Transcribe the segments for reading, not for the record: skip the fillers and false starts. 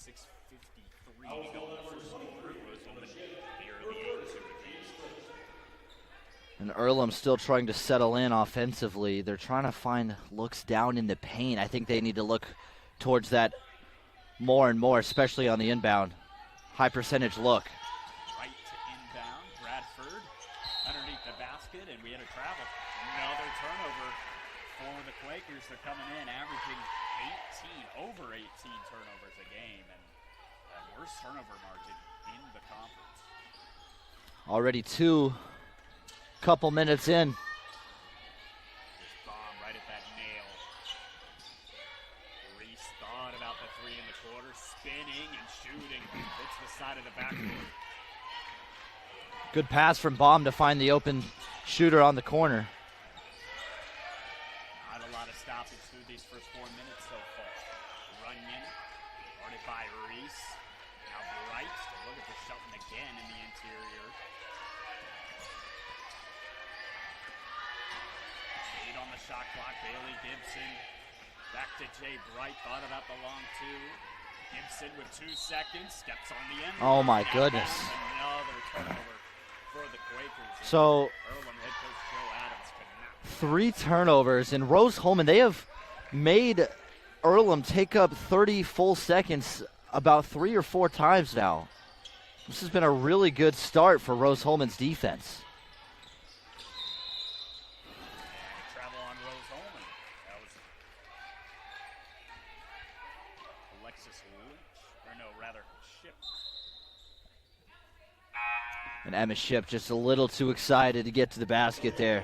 6:53 to go in the first quarter. Rose-Hulman near the 8-2 advance. And Earlham still trying to settle in offensively. They're trying to find looks down in the paint. I think they need to look towards that more and more, especially on the inbound. High percentage look. Right to inbound. Bradford underneath the basket, and we had a travel. Another turnover for the Quakers. They're coming in, averaging over 18 turnovers a game, and worst turnover margin in the conference. Already couple minutes in. This bomb right at that nail. Reese thought about the three in the quarter, spinning and shooting. Hits the side of the backboard. Good pass from Baum to find the open shooter on the corner. Not a lot of stoppage through these first 4 minutes so far. Runyon, guarded by Reese. Now Bright, to look at the Shelton again in the interior. On the shot clock, Bailey Gibson back to Jay Bright, thought about the long two. Gibson with 2 seconds, steps on the end. Oh my goodness. Another turnover for the Quakers. So, Earlham head coach Joe Adams could not. 3 turnovers, and Rose-Hulman, they have made Earlham take up 30 full seconds about 3 or 4 times now. This has been a really good start for Rose-Hulman's defense. And Emma Shipp just a little too excited to get to the basket there.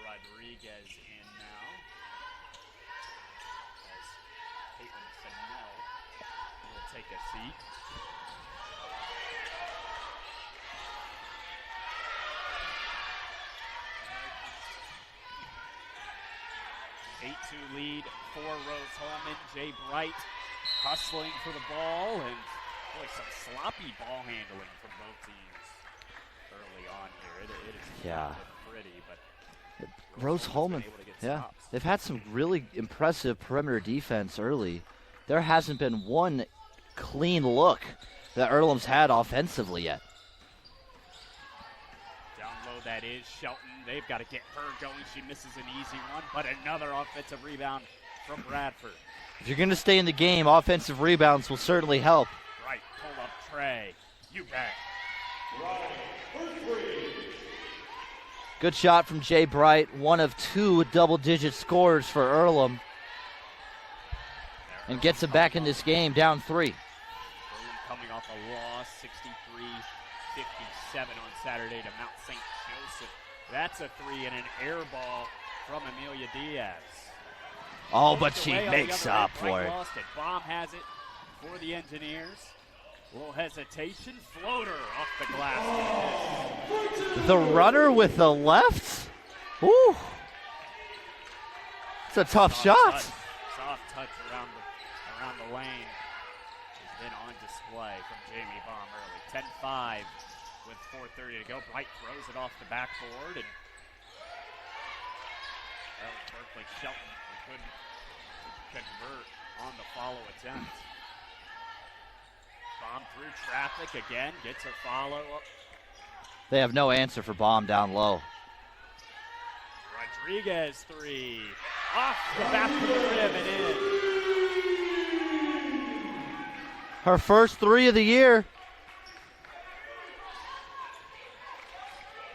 Rodriguez in now. As Caitlin Fennell will take a seat. Eight-2 lead for Rose-Hulman. Jay Bright hustling for the ball, and boy, some sloppy ball handling from both teams early on here. It is not pretty, but Rose-Hulman, they've had some really impressive perimeter defense early. There hasn't been one clean look that Earlham's had offensively yet. Down low, that is Shelton. They've got to get her going. She misses an easy one, but another offensive rebound from Bradford. If you're going to stay in the game, offensive rebounds will certainly help. Right, pull up Trey. You bet. Good shot from Jay Bright, one of 2 double-digit scores for Earlham. And gets it back in this game, down 3. Earlham coming off a loss, 63-57 on Saturday to Mount St. Joseph. That's a 3 and an air ball from Amelia Diaz. Oh, but she makes up for it. Lost it. Baum has it for the Engineers. A little hesitation. Floater off the glass. The runner with the left? Woo. It's a tough shot. Soft touch around the lane has been on display from Jamie Baum early. 10-5 with 4:30 to go. Bright throws it off the backboard, and that was Berkeley Shelton who couldn't convert on the follow attempt. Baum through traffic again, gets a follow up. They have no answer for Baum down low. Rodriguez 3, off the back of the rim and in. Her first 3 of the year.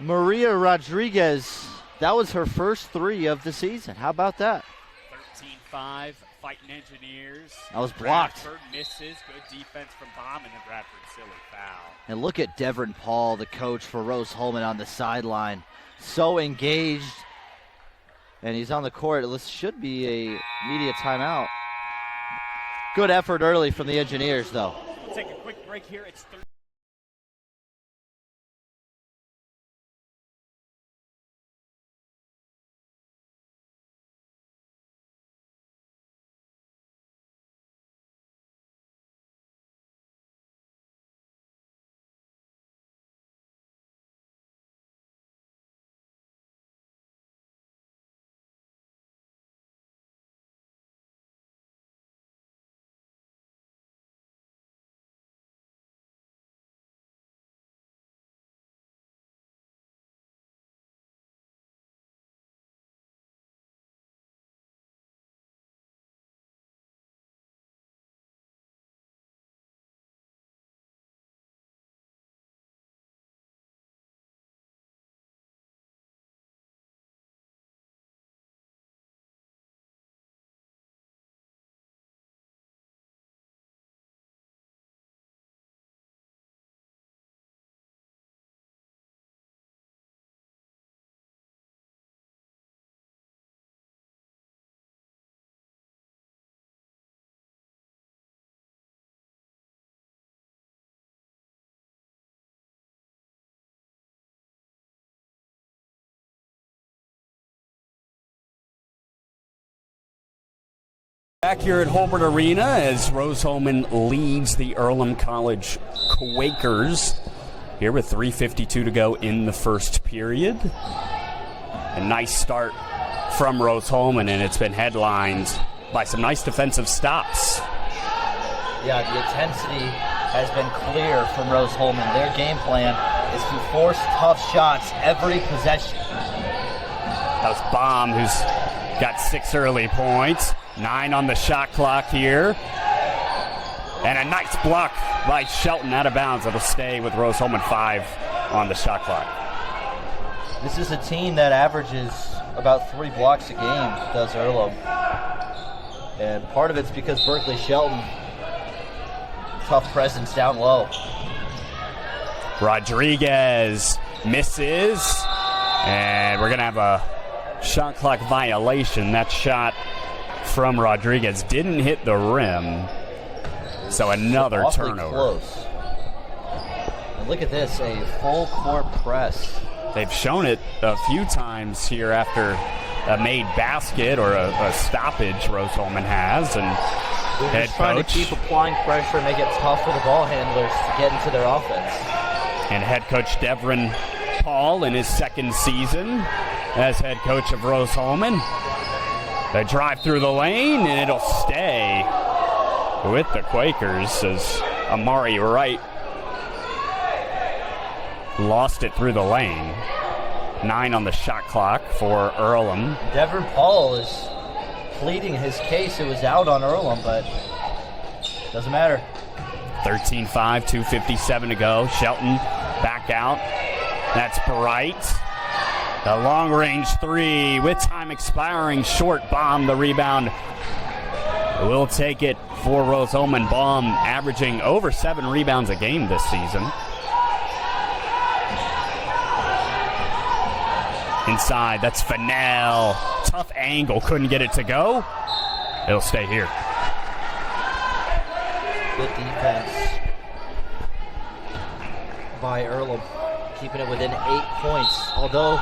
Maria Rodriguez, that was her first 3 of the season. How about that? 13-5, fighting Engineers. That was blocked. Bradford misses. Good defense from Baum, and then Bradford silly foul. And look at Devin Paul, the coach for Rose-Hulman, on the sideline. So engaged. And he's on the court. This should be a media timeout. Good effort early from the Engineers, though. We'll take a quick break here. It's Back here at Holbert Arena as Rose-Hulman leads the Earlham College Quakers here with 3:52 to go in the first period. A nice start from Rose-Hulman, and it's been headlined by some nice defensive stops. Yeah, the intensity has been clear from Rose-Hulman. Their game plan is to force tough shots every possession. That was Baum, who's got 6 early points. 9 on the shot clock here. And a nice block by Shelton out of bounds. It'll stay with Rose-Hulman. 5 on the shot clock. This is a team that averages about 3 blocks a game, does Earlham. And part of it's because Berkeley Shelton, tough presence down low. Rodriguez misses. And we're going to have a shot clock violation. That shot from Rodriguez didn't hit the rim. So another turnover. Close. And look at this, a full court press. They've shown it a few times here after a made basket or a stoppage Rose-Hulman has. And they're just trying to keep applying pressure and make it tough for the ball handlers to get into their offense. And head coach Devin Paul in his second season as head coach of Rose-Hulman. They drive through the lane, and it'll stay with the Quakers as Amari Wright lost it through the lane. 9 on the shot clock for Earlham. Devin Paul is pleading his case. It was out on Earlham, but doesn't matter. 13-5, 2:57 to go. Shelton back out. That's Bright. The long-range 3 with time expiring. Short bomb, the rebound. We'll take it for Rose-Hulman. Baum averaging over 7 rebounds a game this season. Inside, that's Fennell. Tough angle, couldn't get it to go. It'll stay here. Good defense by Earlham, keeping it within 8 points. Although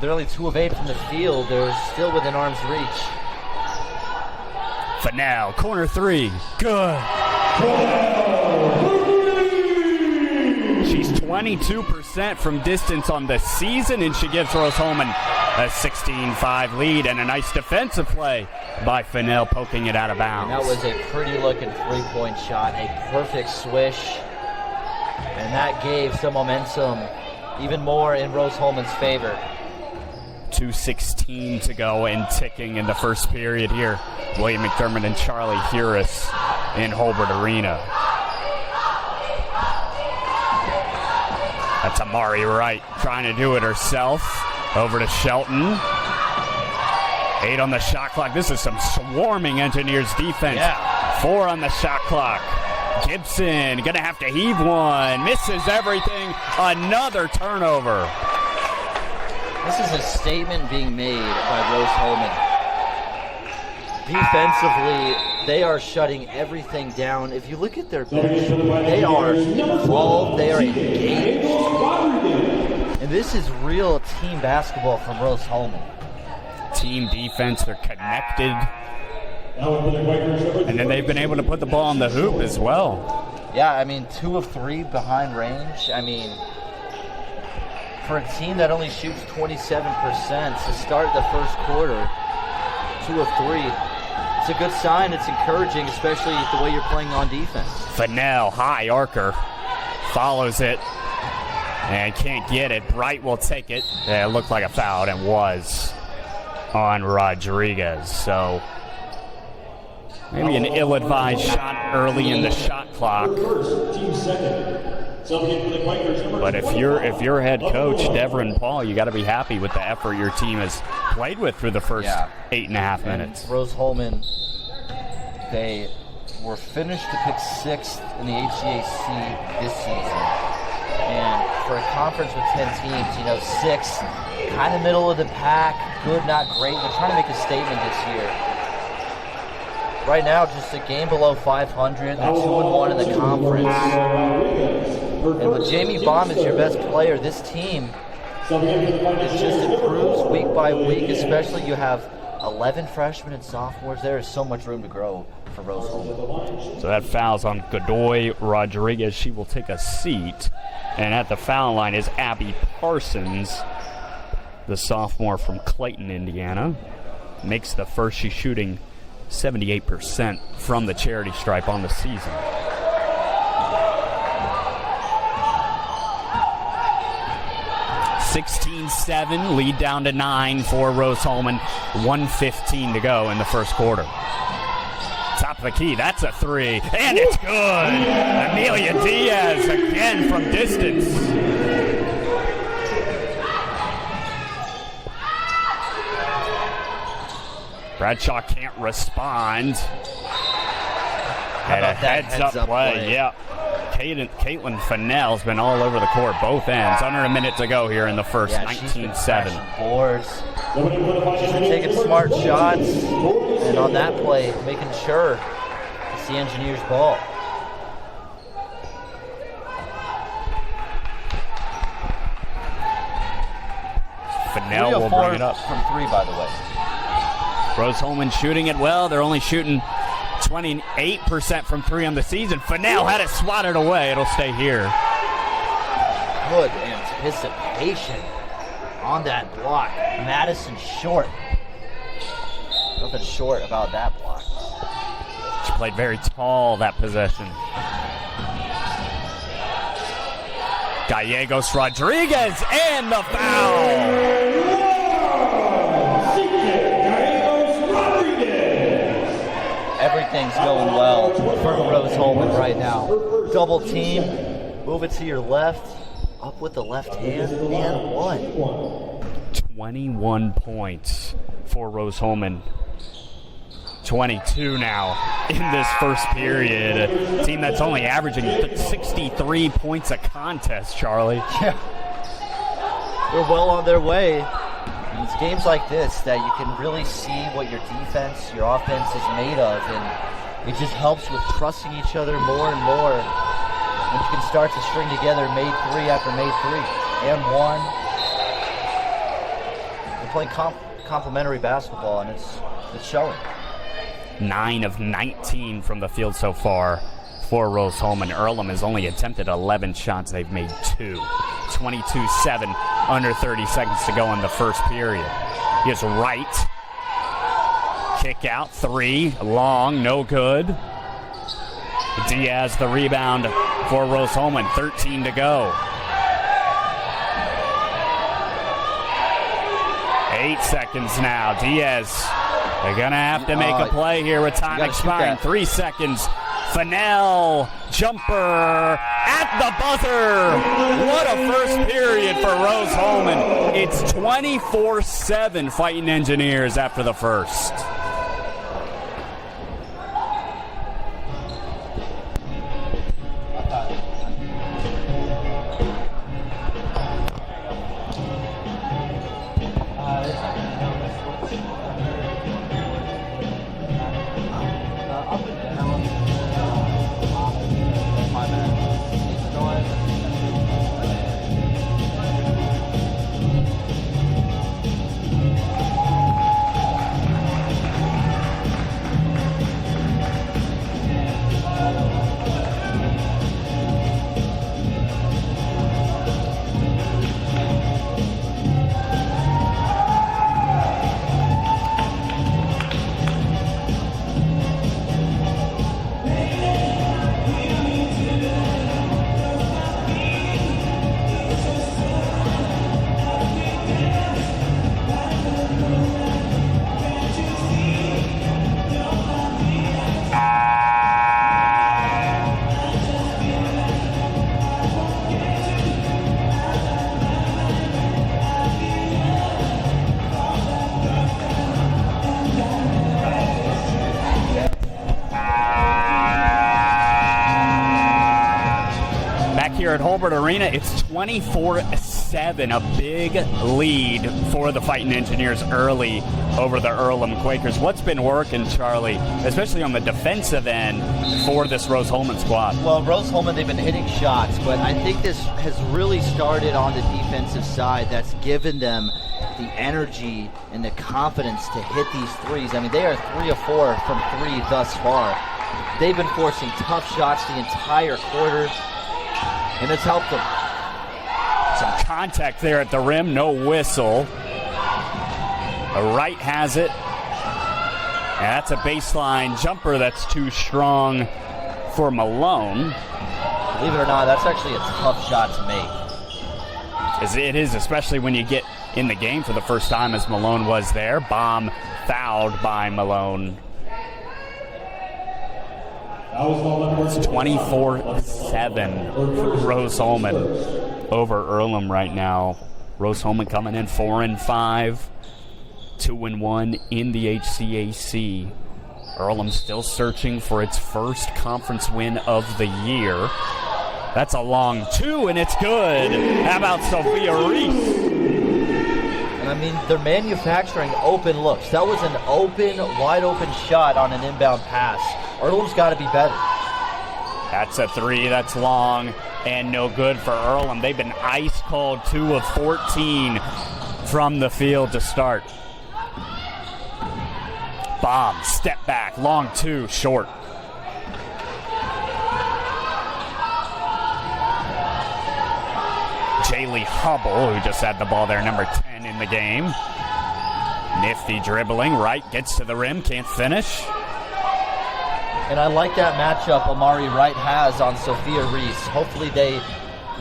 they're only 2 of 8 from the field, they're still within arm's reach. Fennell, corner 3, good. She's 22% from distance on the season, and she gives Rose-Hulman a 16-5 lead, and a nice defensive play by Fennell poking it out of bounds. And that was a pretty-looking 3-point shot, a perfect swish, and that gave some momentum even more in Rose-Hulman's favor. 2:16 to go and ticking in the first period here. William McDermott and Charlie Heuris in Holbert Arena. That's Amari Wright trying to do it herself. Over to Shelton. 8 on the shot clock. This is some swarming Engineers defense. Yeah. 4 on the shot clock. Gibson gonna have to heave one. Misses everything. Another turnover. This is a statement being made by Rose-Hulman. Defensively, they are shutting everything down. If you look at their bench, they are involved, they are engaged. And this is real team basketball from Rose-Hulman. Team defense, they're connected. And then they've been able to put the ball on the hoop as well. Yeah, I mean, 2 of 3 behind range. I mean, for a team that only shoots 27% to start the first quarter, 2 of 3, it's a good sign. It's encouraging, especially the way you're playing on defense. Fennell, high arcer, follows it and can't get it. Bright will take it. Yeah, it looked like a foul, and was on Rodriguez. So maybe an ill-advised shot early in the shot clock. But if you're head coach Devin Paul, you got to be happy with the effort your team has played with through the first 8.5 minutes. Rose-Hulman, they were finished to pick 6th in the HCAC this season. And for a conference with 10 teams, 6, kind of middle of the pack, good, not great. They're trying to make a statement this year. Right now, just a game below 500. They're 2-1 in the conference. And with Jamie Baum as your best player, this team, it just improves week by week, especially you have 11 freshmen and sophomores. There is so much room to grow for Rose-Hulman. So that foul's on Godoy Rodriguez. She will take a seat. And at the foul line is Abby Parsons, the sophomore from Clayton, Indiana. Makes the first. She's shooting 78% from the charity stripe on the season. (16-7), lead down to 9 for Rose-Hulman. 1:15 to go in the first quarter. Top of the key, that's a three, and it's good. Amelia Diaz again from distance. Bradshaw can't respond. And a heads-up play. Yeah. Caitlin Fennell's been all over the court, both ends. Under a minute to go here in the first. 19-7. Boards. She's been taking smart shots, and on that play, making sure it's the Engineers' ball. Fennell will bring it up. From three, by the way. Rose-Hulman shooting it well. They're only shooting 28% from three on the season. Fennell had it swatted away. It'll stay here. Good anticipation on that block. Madison short. Nothing short about that block. She played very tall that possession. Gallegos Rodriguez and the foul. Everything's going well for Rose-Hulman right now. Double team, move it to your left, up with the left hand, and one. 21 points for Rose-Hulman. 22 now in this first period. A team that's only averaging 63 points a contest, Charlie. Yeah. They're well on their way. And it's games like this that you can really see what your defense, your offense is made of, and it just helps with trusting each other more and more. When you can start to string together made three after made three and one. They're playing complementary basketball, and it's showing. 9 of 19 from the field so far for Rose-Hulman. Earlham has only attempted 11 shots. They've made 2. 22-7, under 30 seconds to go in the first period. Here's right. Kick out, 3, long, no good. Diaz the rebound for Rose-Hulman, 13 to go. 8 seconds now. Diaz, they're going to have to make a play here with time expiring. 3 seconds. Fennell, jumper at the buzzer. What a first period for Rose-Hulman. It's 24-7 Fighting Engineers after the first. Here at Holbert Arena, it's 24-7 7, a big lead for the Fighting Engineers early over the Earlham Quakers. What's been working, Charlie, especially on the defensive end for this Rose-Hulman squad? Well, Rose-Hulman, they've been hitting shots, but I think this has really started on the defensive side. That's given them the energy and the confidence to hit these threes. I mean, they are 3 of 4 from 3 thus far. They've been forcing tough shots the entire quarter, and it's helped them. Some contact there at the rim, no whistle. Wright has it. And that's a baseline jumper that's too strong for Malone. Believe it or not, that's actually a tough shot to make. It is, especially when you get in the game for the first time, as Malone was there. Bomb fouled by Malone. It's 24-7 for Rose-Hulman over Earlham right now. Rose-Hulman coming in 4-5, 2-1 in the HCAC. Earlham still searching for its first conference win of the year. That's a long 2, and it's good. How about Sophia Reese? And I mean, they're manufacturing open looks. That was an open, wide open shot on an inbound pass. Earlham's got to be better. That's a 3, that's long, and no good for Earlham. They've been ice cold, 2 of 14 from the field to start. Bomb, step back, long 2, short. Jaylee Hubble, who just had the ball there, number 10 in the game. Nifty dribbling, Wright gets to the rim, can't finish. And I like that matchup Amari Wright has on Sophia Reese. Hopefully they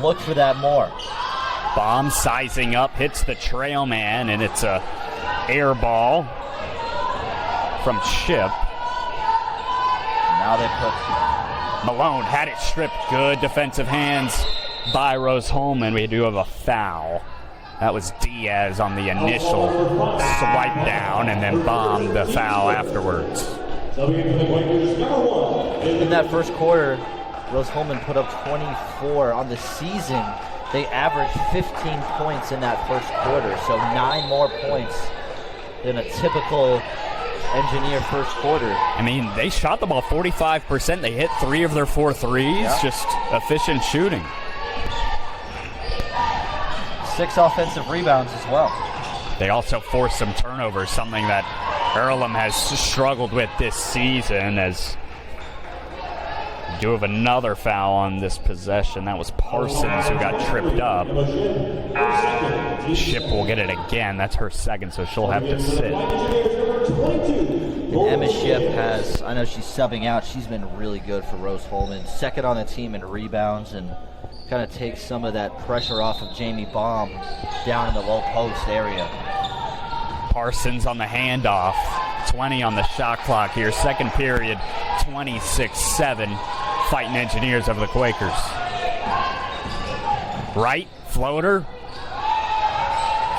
look for that more. Bomb sizing up, hits the trail man, and it's a air ball from Chip. Now they put Malone had it stripped. Good defensive hands by Rose-Hulman. We do have a foul. That was Diaz on the initial swipe down, and then bombed the foul afterwards. In that first quarter, Rose-Hulman put up 24. On the season, they averaged 15 points in that first quarter, so 9 more points than a typical Engineer first quarter. I mean, they shot the ball 45%. They hit 3 of their 4 threes. Yeah. Just efficient shooting. 6 offensive rebounds as well. They also forced some turnovers, something that Earlham has struggled with this season, as we do have another foul on this possession. That was Parsons who got tripped up. Ship will get it again. That's her second, so she'll have to sit. And Emma Ship has, I know she's subbing out, she's been really good for Rose-Hulman. Second on the team in rebounds, and kind of takes some of that pressure off of Jamie Baum down in the low post area. Parsons on the handoff. 20 on the shot clock here. Second period, 26-7. Fighting Engineers over the Quakers. Right, floater.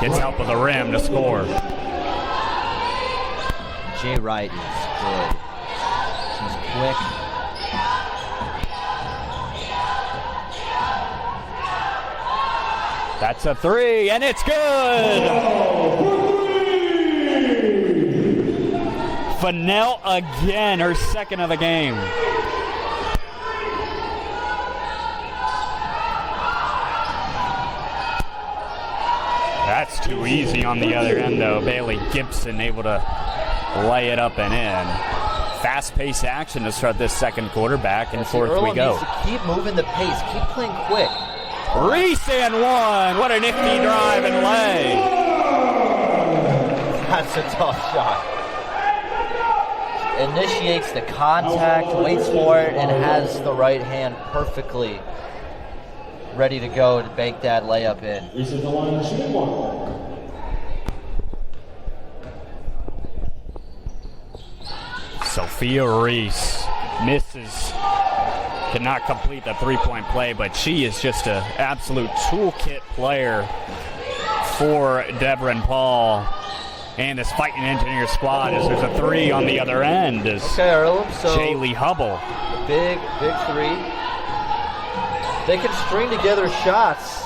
Gets help with the rim to score. Jay Wright is good. She's quick. That's a 3, and it's good! Fennell again, her second of the game. That's too easy on the other end, though. Bailey Gibson able to lay it up and in. Fast-paced action to start this second quarter. Back and forth we go. Needs to keep moving the pace. Keep playing quick. Reese and 1. What a nifty drive and lay. That's a tough shot. Initiates the contact, waits for it, and has the right hand perfectly ready to go to bank that layup in. Reese is the line shooting 1. Sophia Reese misses. Cannot complete the three-point play, but she is just an absolute toolkit player for Deborah and Paul and this Fighting Engineer squad, as there's a 3 on the other end. Okay, Earlham, so Jaylee Hubble. Big 3. They can string together shots.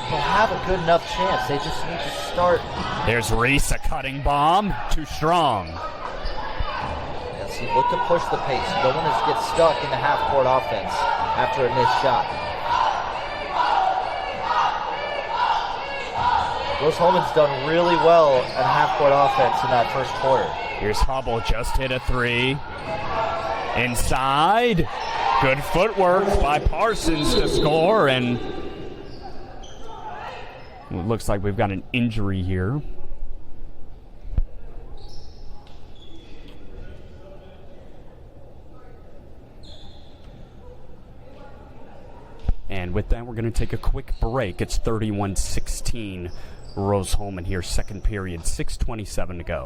they'll have a good enough chance. They just need to start. There's Reese, a cutting bomb. Too strong. Yeah, see, look to push the pace. You don't want to get stuck in the half-court offense after a missed shot. Rose-Hulman's done really well at half-court offense in that first quarter. Here's Hubble, just hit a three. Inside. Good footwork by Parsons to score, and it looks like we've got an injury here. And with that, we're going to take a quick break. It's 31-16. Rose-Hulman here, second period, 6:27 to go.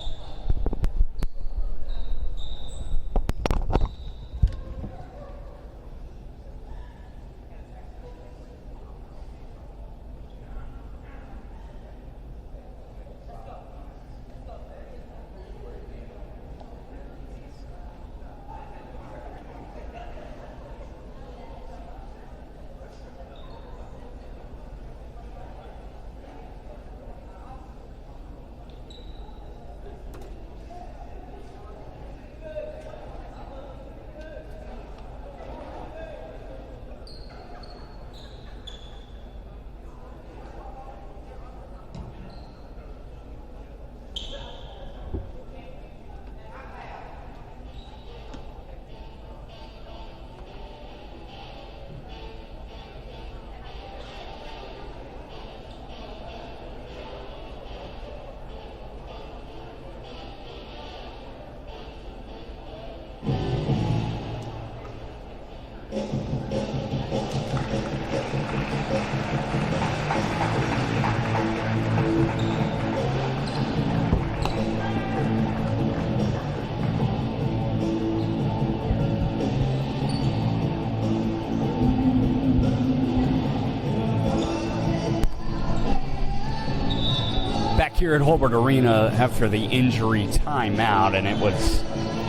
Here at Holbert Arena after the injury timeout, and it was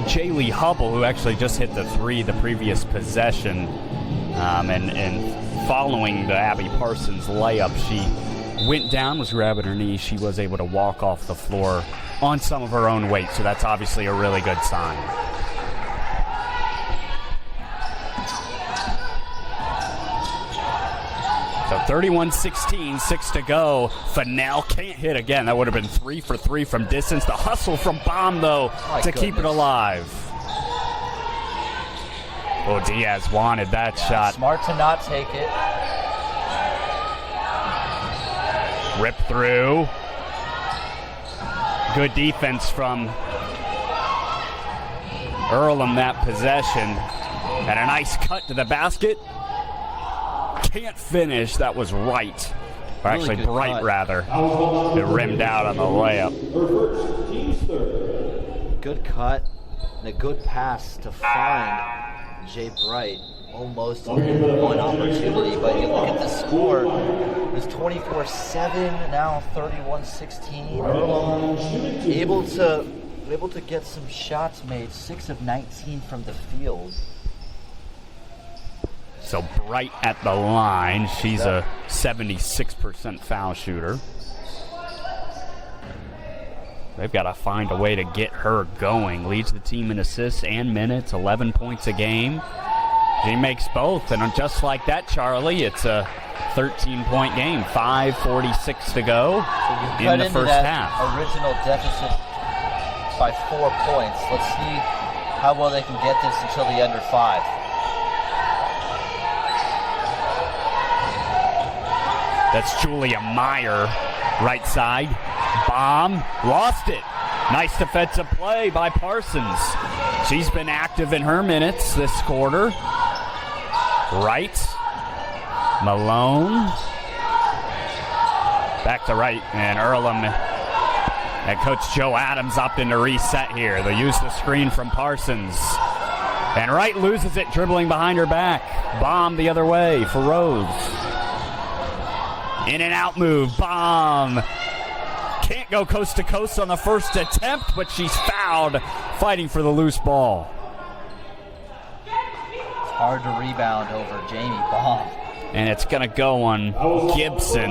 Jaylee Hubble who actually just hit the three the previous possession, and following the Abby Parsons layup, she went down, was grabbing her knee. She was able to walk off the floor on some of her own weight, so that's obviously a really good sign. So 31-16, 6 to go. Fennell can't hit again. That would have been 3 for 3 from distance. The hustle from Baum, though, to keep it alive. Oh, Diaz wanted that shot. Smart to not take it. Rip through. Good defense from Earlham that possession. And a nice cut to the basket. Can't finish. That was right. Or actually Bright, cut. rather. It rimmed out on the layup. Good cut and a good pass to find Jay Bright. Almost one opportunity, but you look at the score. It was 24-7, now 31-16. Earlham able to get some shots made, 6 of 19 from the field. So Bright at the line. She's a 76% foul shooter. They've got to find a way to get her going. Leads the team in assists and minutes, 11 points a game. She makes both, and just like that, Charlie, it's a 13-point game. 5:46 to go in the first half. Original deficit by 4 points. Let's see how well they can get this until the under 5. That's Julia Meyer, right side. Bomb, lost it. Nice defensive play by Parsons. She's been active in her minutes this quarter. Right. Malone. Back to right, and Earlham and Coach Joe Adams opting to reset here. They'll use the screen from Parsons. And Wright loses it, dribbling behind her back. Bomb the other way for Rose. In and out move, Bomb. Can't go coast to coast on the first attempt, but she's fouled, fighting for the loose ball. It's hard to rebound over Jamie Bomb. and it's going to go on Gibson.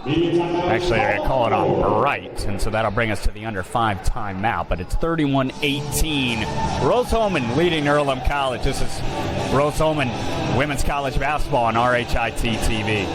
Actually, they're going to call it on Bright, and so that'll bring us to the under 5 timeout. But it's 31-18. Rose-Hulman leading Earlham College. This is Rose-Hulman Women's College Basketball on RHIT TV.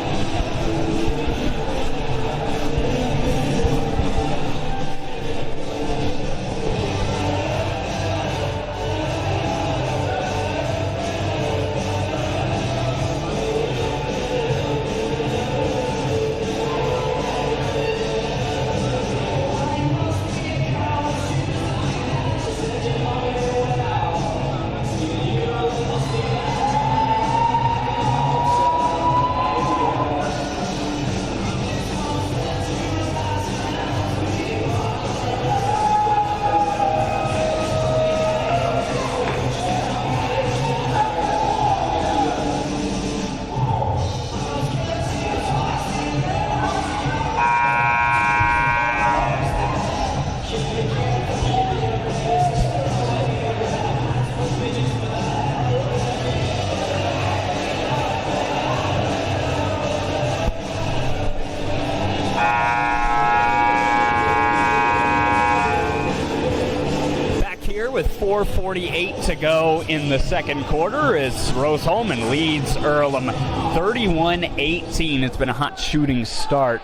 With 4:48 to go in the second quarter as Rose-Hulman leads Earlham 31-18. It's been a hot shooting start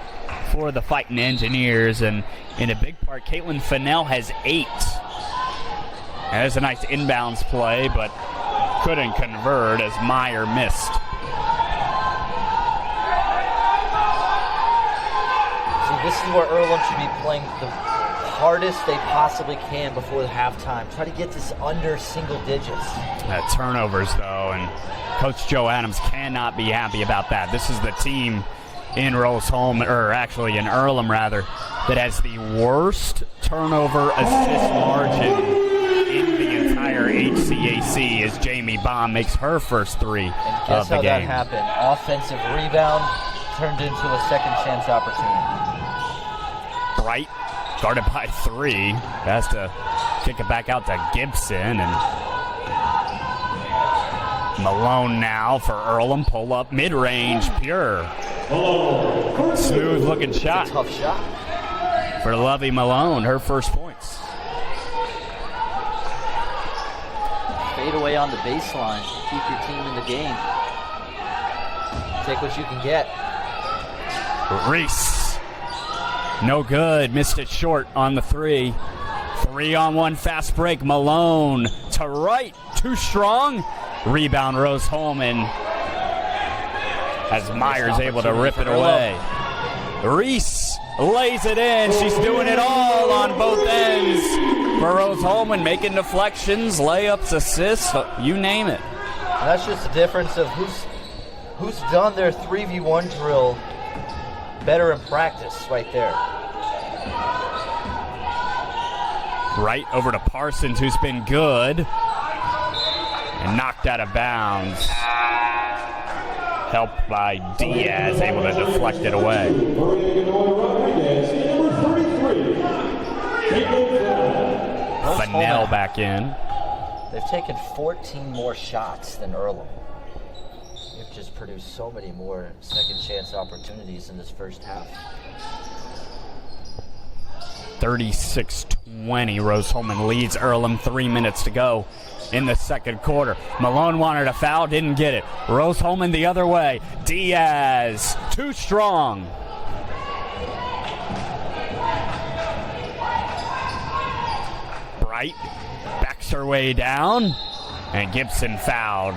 for the Fighting Engineers, and in a big part, Caitlin Fennell has 8. There's a nice inbounds play, but couldn't convert as Meyer missed. See, this is where Earlham should be playing the hardest they possibly can before the halftime. Try to get this under single digits. Turnovers, though, and Coach Joe Adams cannot be happy about that. This is the team in Rose-Hulman, or actually in Earlham, rather, that has the worst turnover assist margin in the entire HCAC as Jamie Baum makes her first 3 and of guess the how game. that happened. Offensive rebound turned into a second chance opportunity. Bright guarded by 3. Has to kick it back out to Gibson, and Malone now for Earlham. Pull up mid-range, pure. Smooth looking shot. Tough shot For Lovey Malone, her first points. Fade away on the baseline. Keep your team in the game. Take what you can get. Reese. No good. Missed it short on the 3. 3-on-1 fast break. Malone to right. Too strong. Rebound Rose-Hulman as Meyer's able to rip it away. Reese lays it in. She's doing it all on both ends for Rose-Hulman, making deflections, layups, assists, you name it. And that's just the difference of who's done their 3v1 drill better in practice right there. Right over to Parsons, who's been good. And knocked out of bounds. Helped by Diaz, able to deflect it away. Fennell back in. They've taken 14 more shots than Earlham. They've just produced so many more second chance opportunities in this first half. 36-20, Rose-Hulman leads Earlham. 3 minutes to go in the second quarter. Malone wanted a foul, didn't get it. Rose-Hulman the other way. Diaz, too strong. Bright backs her way down, and Gibson fouled.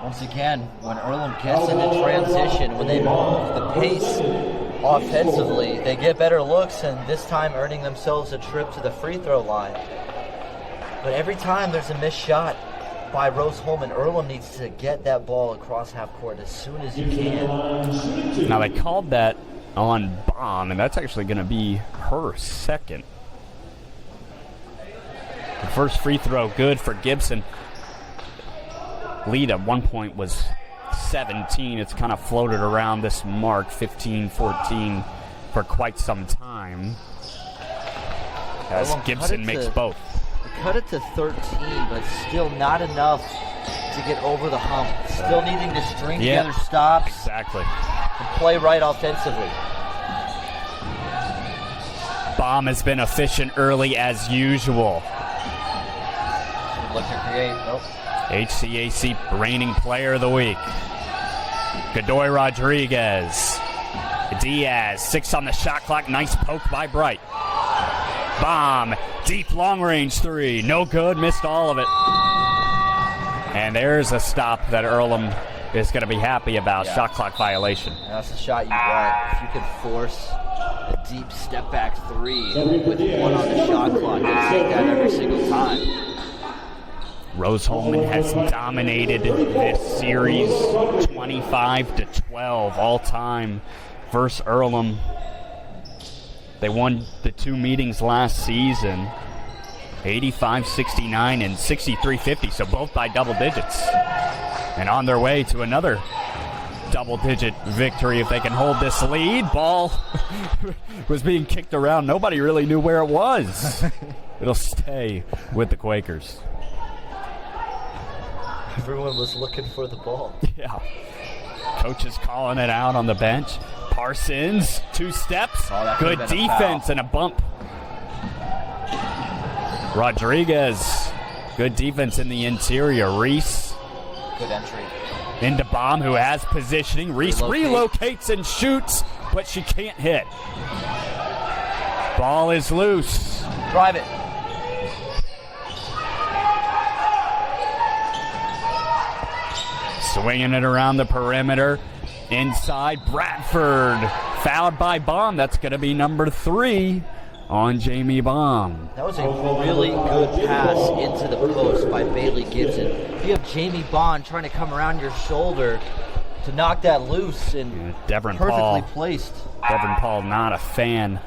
Once again, when Earlham gets into transition, when they move the pace offensively, they get better looks, and this time earning themselves a trip to the free throw line. But every time there's a missed shot by Rose-Hulman, Earlham needs to get that ball across half court as soon as you can. Now they called that on Baum, and that's actually going to be her second. The first free throw good for Gibson. Lead at one point was 17. It's kind of floated around this mark, 15, 14, for quite some time. As Gibson makes both. They cut it to 13, but still not enough to get over the hump. Still needing to string together stops. Exactly. And play right offensively. Baum has been efficient early as usual. Look to create. Nope. HCAC reigning player of the week. Godoy Rodriguez. Diaz, 6 on the shot clock. Nice poke by Bright. Baum, deep long range 3. No good, missed all of it. And there's a stop that Earlham is going to be happy about. Shot clock violation. That's the shot you want. If you can force a deep step back 3 with 1 on the shot clock, you take that every single time. Rose-Hulman has dominated this series 25-12 all time versus Earlham. They won the 2 meetings last season, 85-69 and 63-50, so both by double digits. And on their way to another double-digit victory if they can hold this lead. Ball was being kicked around. Nobody really knew where it was. It'll stay with the Quakers. Everyone was looking for the ball. Yeah. Coach is calling it out on the bench. Parsons, 2 steps. Good defense and a bump. Rodriguez, good defense in the interior. Reese. Good entry. Into Baum, who has positioning. Reese relocates and shoots, but she can't hit. Ball is loose. Drive it. Swinging it around the perimeter. Inside, Bradford. Fouled by Baum. That's going to be number 3 on Jamie Baum. That was a really good pass into the post by Bailey Gibson. You have Jamie Baum trying to come around your shoulder to knock that loose and perfectly placed. Devin Paul not a fan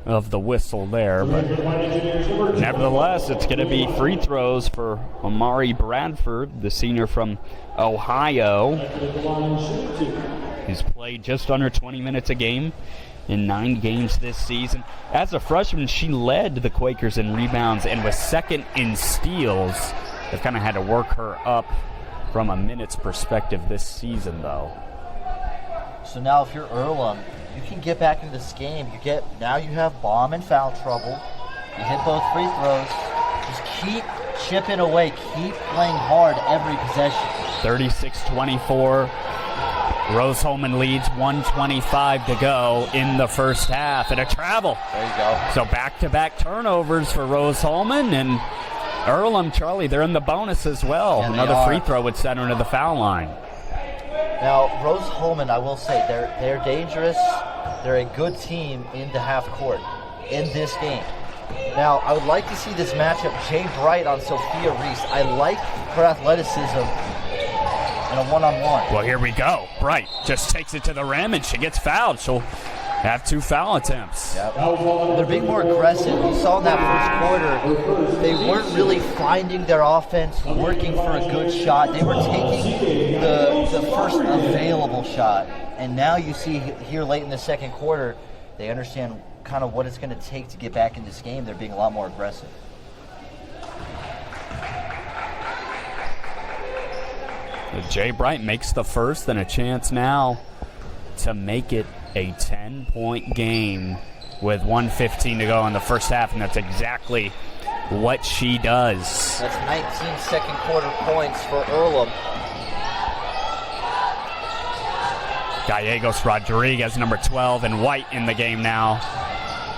of the whistle there, but nevertheless, it's going to be free throws for Amari Bradford, the senior from Ohio. He's played just under 20 minutes a game in 9 games this season. As a freshman, she led the Quakers in rebounds and was second in steals. They've kind of had to work her up from a minutes perspective this season, though. So now if you're Earlham, you can get back into this game. Now you have Baum in foul trouble. You hit both free throws. Just keep chipping away. Keep playing hard every possession. 36-24. Rose-Hulman leads 1:25 to go in the first half. And a travel. There you go. So back-to-back turnovers for Rose-Hulman. And Earlham, Charlie, they're in the bonus as well. Yeah, another free throw would send her to the foul line. Now, Rose-Hulman, I will say, they're dangerous. They're a good team in the half court in this game. Now, I would like to see this matchup, Jay Bright on Sophia Reese. I like her athleticism in a one-on-one. Well, here we go. Bright just takes it to the rim, and she gets fouled. She'll have 2 foul attempts. Yep. They're being more aggressive. You saw in that first quarter, they weren't really finding their offense, working for a good shot. They were taking the first available shot. And now you see here late in the second quarter, they understand kind of what it's going to take to get back in this game. They're being a lot more aggressive. Jay Bright makes the first, and a chance now to make it a 10-point game with 1:15 to go in the first half, and that's exactly what she does. That's 19 second quarter points for Earlham. Gallegos Rodriguez, number 12, and White in the game now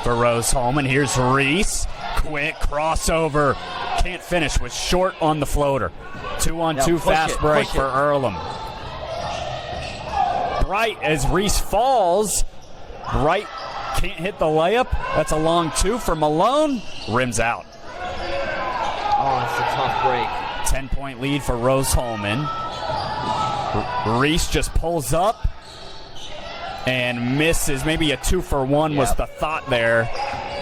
for Rose-Hulman. Here's Reese. Quick crossover. Can't finish. Was short on the floater. 2-on-2 fast break for Earlham. Bright as Reese falls. Bright can't hit the layup. That's a long 2 for Malone. Rims out. Oh, it's a tough break. 10-point lead for Rose-Hulman. Reese just pulls up and misses. Maybe a 2-for-1 was the thought there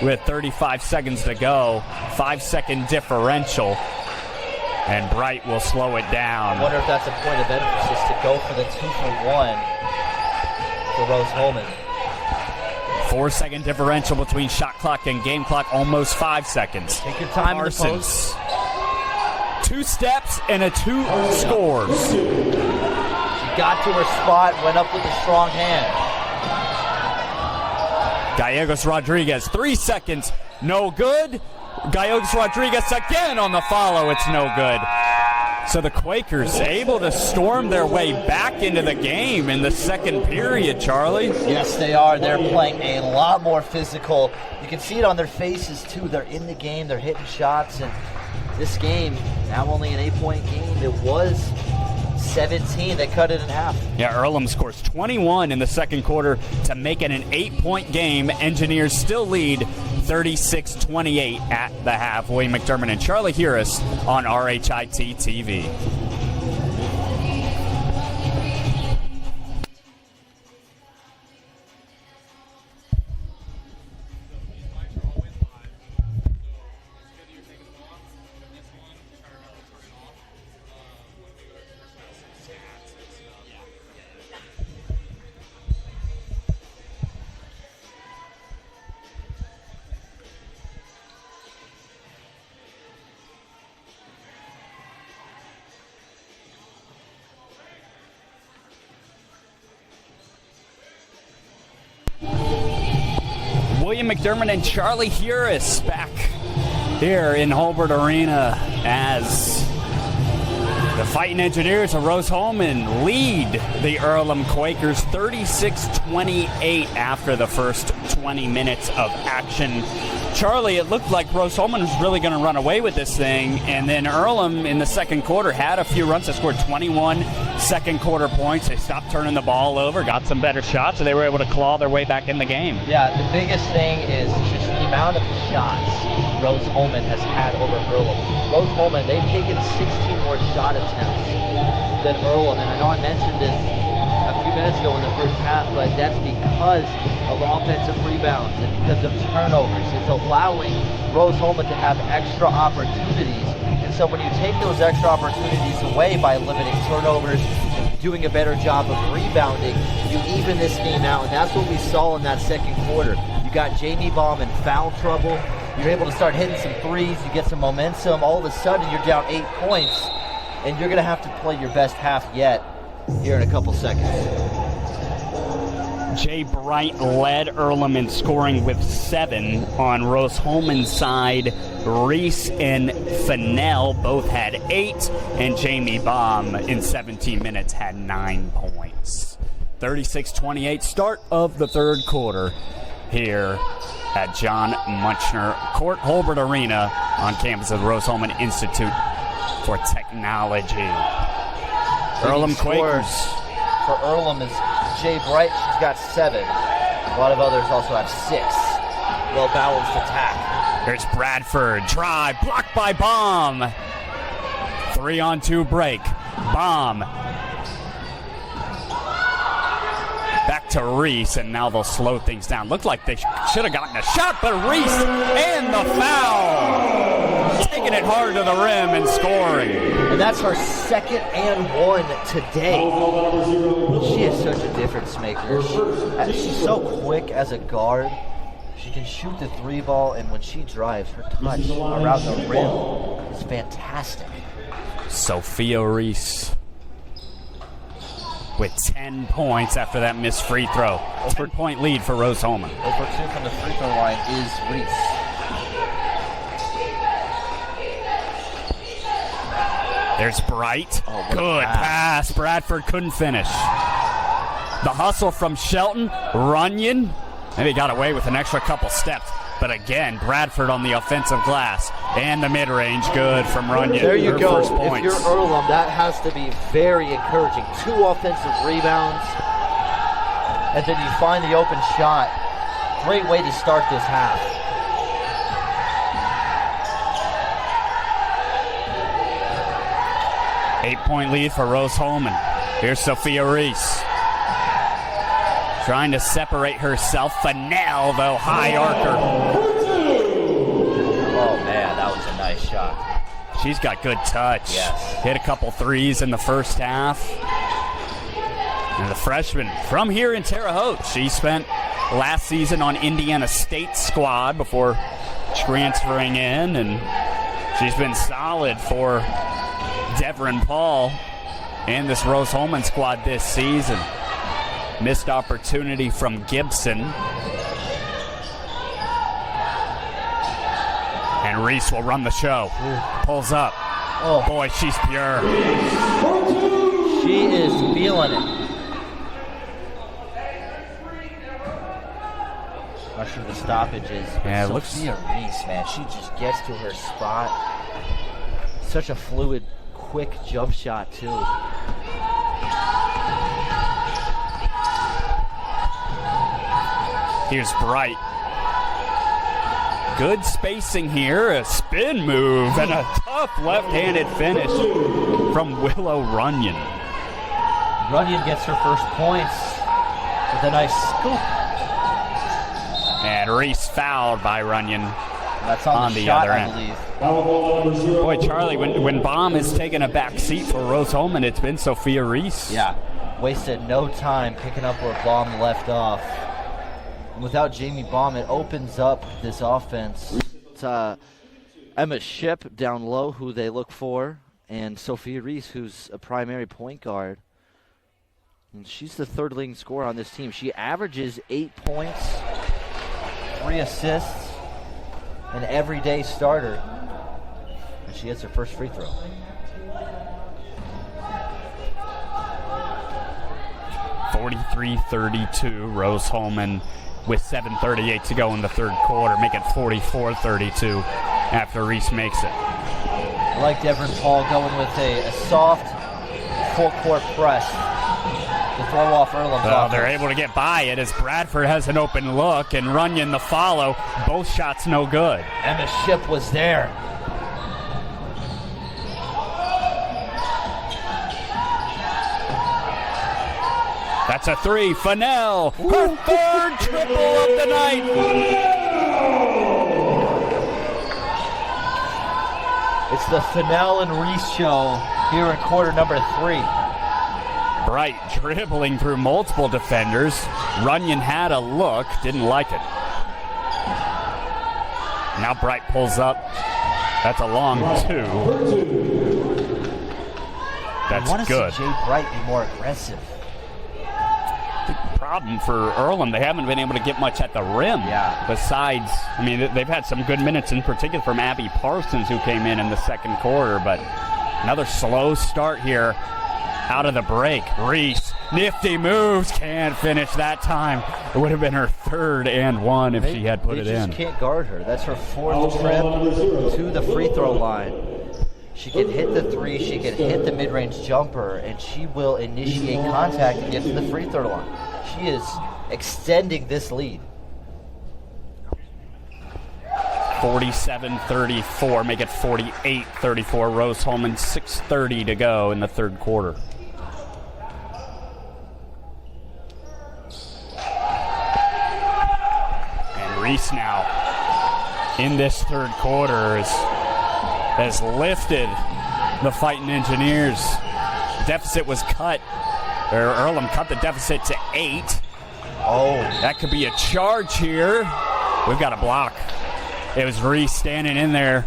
with 35 seconds to go. 5-second differential. And Bright will slow it down. I wonder if that's a point of emphasis to go for the 2-for-1 for Rose-Hulman. 4-second differential between shot clock and game clock, almost 5 seconds. Take your time in the post. 2 steps and a 2 scores. She got to her spot, went up with a strong hand. Gallegos Rodriguez, 3 seconds, no good. Gallegos Rodriguez again on the follow, it's no good. So the Quakers able to storm their way back into the game in the second period, Charlie. Yes, they are. They're playing a lot more physical. You can see it on their faces, too. They're in the game. They're hitting shots. And this game, now only an 8-point game. It was 17. They cut it in half. Yeah, Earlham scores 21 in the second quarter to make it an 8-point game. Engineers still lead 36-28 at the half. William McDermott and Charlie Harris on RHIT TV. William McDermott and Charlie Harris back here in Holbert Arena as the Fighting Engineers of Rose-Hulman lead the Earlham Quakers 36-28 after the first 20 minutes of action. Charlie, it looked like Rose-Hulman was really going to run away with this thing, and then Earlham in the second quarter had a few runs. They scored 21 second quarter points. They stopped turning the ball over, got some better shots, and they were able to claw their way back in the game. Yeah, the biggest thing is just the amount of shots Rose-Hulman has had over Earlham. Rose-Hulman, they've taken 16 more shot attempts than Earlham, and I know I mentioned this a few minutes ago in the first half, but that's because of offensive rebounds and because of turnovers. It's allowing Rose-Hulman to have extra opportunities, and so when you take those extra opportunities away by limiting turnovers, doing a better job of rebounding, you even this game out, and that's what we saw in that second quarter. You got Jamie Baum in foul trouble. You're able to start hitting some threes. You get some momentum. All of a sudden, you're down 8 points, and you're going to have to play your best half yet here in a couple seconds. Jay Bright led Earlham in scoring with 7. On Rose-Hulman's side, Reese and Fennell both had 8, and Jamie Baum in 17 minutes had 9 points. 36-28, start of the third quarter here at John Munchner Court, Holbert Arena, on campus of the Rose-Hulman Institute for Technology. Earlham Quakers. For Earlham is Jay Bright. She's got 7. A lot of others also have 6. Well-balanced attack. Here's Bradford. Drive. Blocked by Baum. 3-on-2 break. Baum. Back to Reese, and now they'll slow things down. Looked like they should have gotten a shot, but Reese and the foul. Taking it hard to the rim and scoring. And that's her second and 1 today. She is such a difference maker. She's so quick as a guard. She can shoot the 3 ball, and when she drives, her touch around the rim is fantastic. Sophia Reese with 10 points after that missed free throw. 10-point lead for Rose-Hulman. 0 for 2 from the free throw line is Reese. There's Bright. Good pass. Bradford couldn't finish. The hustle from Shelton. Runyon. Maybe got away with an extra couple steps. But again, Bradford on the offensive glass. And the mid-range good from Runyon. There you go. First points. If you're Earlham, that has to be very encouraging. 2 offensive rebounds. And then you find the open shot. Great way to start this half. Eight-point lead for Rose-Hulman. Here's Sophia Reese. Trying to separate herself. Fennell, though, high archer. Oh, man, that was a nice shot. She's got good touch. Yes. Hit a couple threes in the first half. And the freshman from here in Terre Haute, she spent last season on Indiana State's squad before transferring in, and she's been solid for Devrin Paul and this Rose-Hulman squad this season. Missed opportunity from Gibson. And Reese will run the show. Pulls up. Oh boy, she's pure. She is feeling it. Not sure the stoppage is. Yeah, it Sophia Reese, man, she just gets to her spot. Such a fluid, quick jump shot, too. Here's Bright. Good spacing here, a spin move, and a tough left-handed finish from Willow Runyon. Runyon gets her first points with a nice scoop. And Reese fouled by Runyon. That's on the shot, other end. I believe. Boy, Charlie, when Baum has taken a back seat for Rose-Hulman, it's been Sophia Reese. Yeah, wasted no time picking up where Baum left off. And without Jamie Baum, it opens up this offense. It's Emma Shipp down low, who they look for, and Sophia Reese, who's a primary point guard. And she's the third leading scorer on this team. She averages 8 points, 3 assists, an everyday starter. And she hits her first free throw. (43-32), Rose-Hulman with 7:38 to go in the third quarter, make it 44-32 after Reese makes it. I like Devrin Paul going with a soft full-court press to throw off Earlham's offense. They're able to get by it as Bradford has an open look and Runyon the follow. Both shots no good. Emma Shipp was there. That's a three. Fennell, her third triple of the night. It's the Fennell and Reese show here in quarter number 3. Bright dribbling through multiple defenders. Runyon had a look, didn't like it. Now Bright pulls up. That's a long two. That's I want to good. see Jay Bright be more aggressive. The problem for Earlham, they haven't been able to get much at the rim. Yeah. Besides, I mean, they've had some good minutes, in particular from Abby Parsons, who came in the second quarter. But another slow start here out of the break. Reese, nifty moves, can't finish that time. It would have been her third and one if she had put it in. They just can't guard her. That's her fourth trip to the free throw line. She can hit the three, she can hit the mid-range jumper, and she will initiate contact and get to the free throw line. She is extending this lead. 47-34, make it 48-34. Rose-Hulman, 6:30 to go in the third quarter. And Reese now in this third quarter has lifted the Fighting Engineers. Deficit was cut, or Earlham cut the deficit to 8. Oh. That could be a charge here. We've got a block. It was Reese standing in there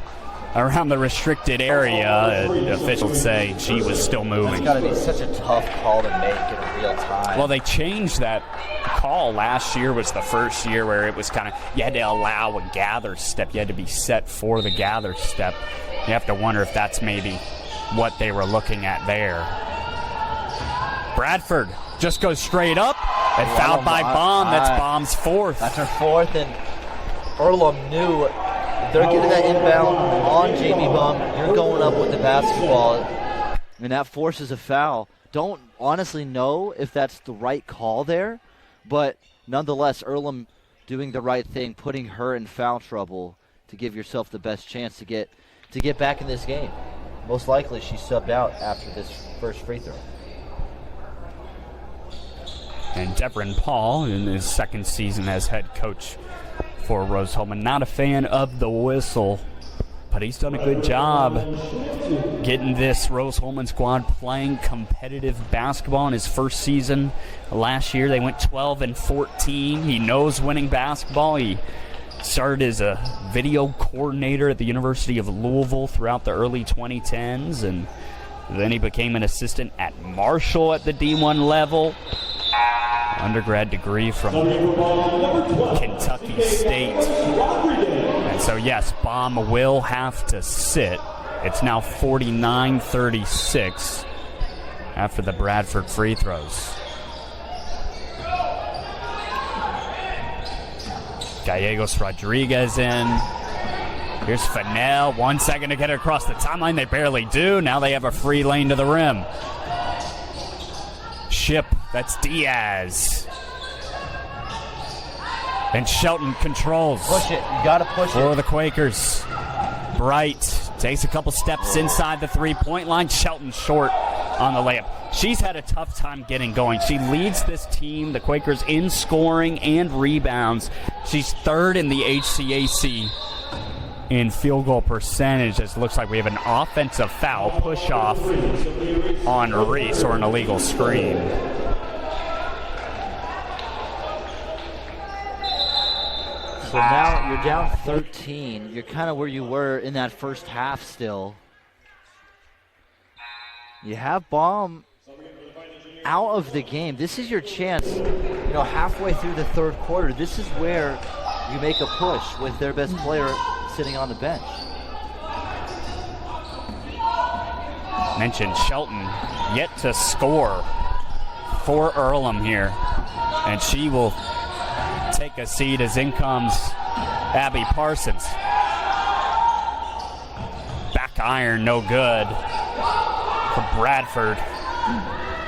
around the restricted area. Officials say she was still moving. It's got to be such a tough call to make in real time. Well, they changed that call. Last year was the first year where it was kind of, you had to allow a gather step. You had to be set for the gather step. You have to wonder if that's maybe what they were looking at there. Bradford just goes straight up and fouled by Baum. That's Baum's fourth. That's her fourth, and Earlham knew they're getting that inbound on Jamie Baum. You're going up with the basketball, and that forces a foul. Don't honestly know if that's the right call there, but nonetheless, Earlham doing the right thing, putting her in foul trouble to give yourself the best chance to get back in this game. Most likely she subbed out after this first free throw. And Devrin Paul, in his second season as head coach for Rose-Hulman, not a fan of the whistle but he's done a good job getting this Rose-Hulman squad playing competitive basketball in his first season. Last year they went 12-14. He knows winning basketball. He started as a video coordinator at the University of Louisville throughout the early 2010s, and then he became an assistant at Marshall at the D1 level. Undergrad degree from Kentucky State. And so, yes, Baum will have to sit. It's now 49-36 after the Bradford free throws. Gallegos Rodriguez in. Here's Fennell. 1 second to get it across the timeline. They barely do. Now they have a free lane to the rim. Ship. That's Diaz. And Shelton controls. Push it. You got to push it. For the Quakers. Bright takes a couple steps inside the three-point line. Shelton short on the layup. She's had a tough time getting going. She leads this team, the Quakers, in scoring and rebounds. She's third in the HCAC in field goal percentage. It looks like we have an offensive foul push-off on Reese, or an illegal screen. So now you're down 13. You're kind of where you were in that first half still. You have Baum out of the game. This is your chance, halfway through the third quarter. This is where you make a push with their best player sitting on the bench. Mentioned Shelton yet to score for Earlham here. And she will take a seat as in comes Abby Parsons. Back iron, no good for Bradford.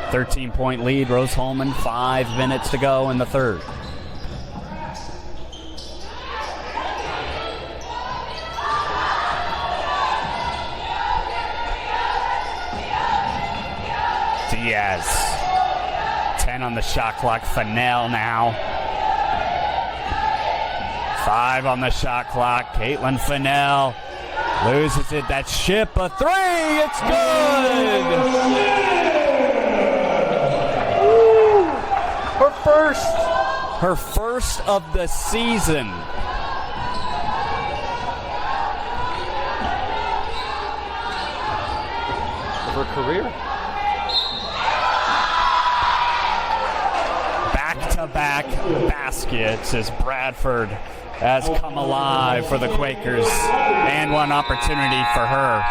13-point lead, Rose-Hulman, 5 minutes to go in the third. Diaz, 10 on the shot clock. Fennell now. 5 on the shot clock. Caitlin Fennell loses it. That Ship, a 3. It's good. Her first of the season. Of her career. Back-to-back baskets as Bradford has come alive for the Quakers, and one opportunity for her.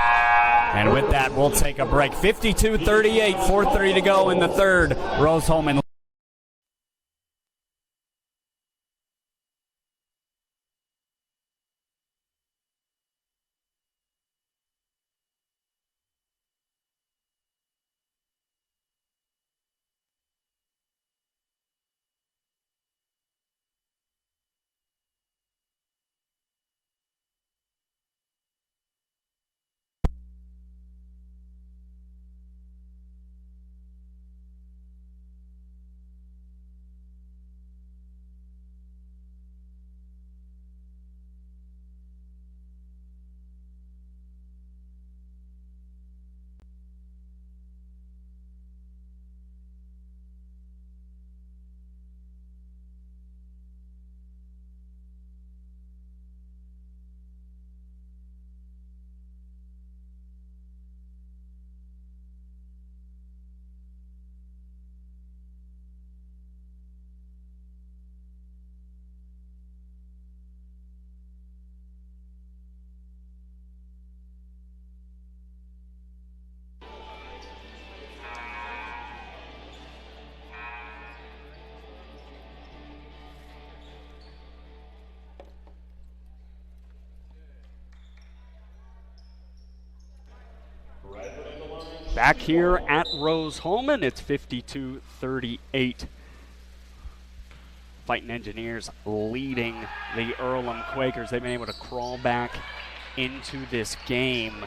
And with that, we'll take a break. 52-38, 4:30 to go in the third. Rose-Hulman. Back here at Rose-Hulman, it's 52-38. Fighting Engineers leading the Earlham Quakers. They've been able to crawl back into this game.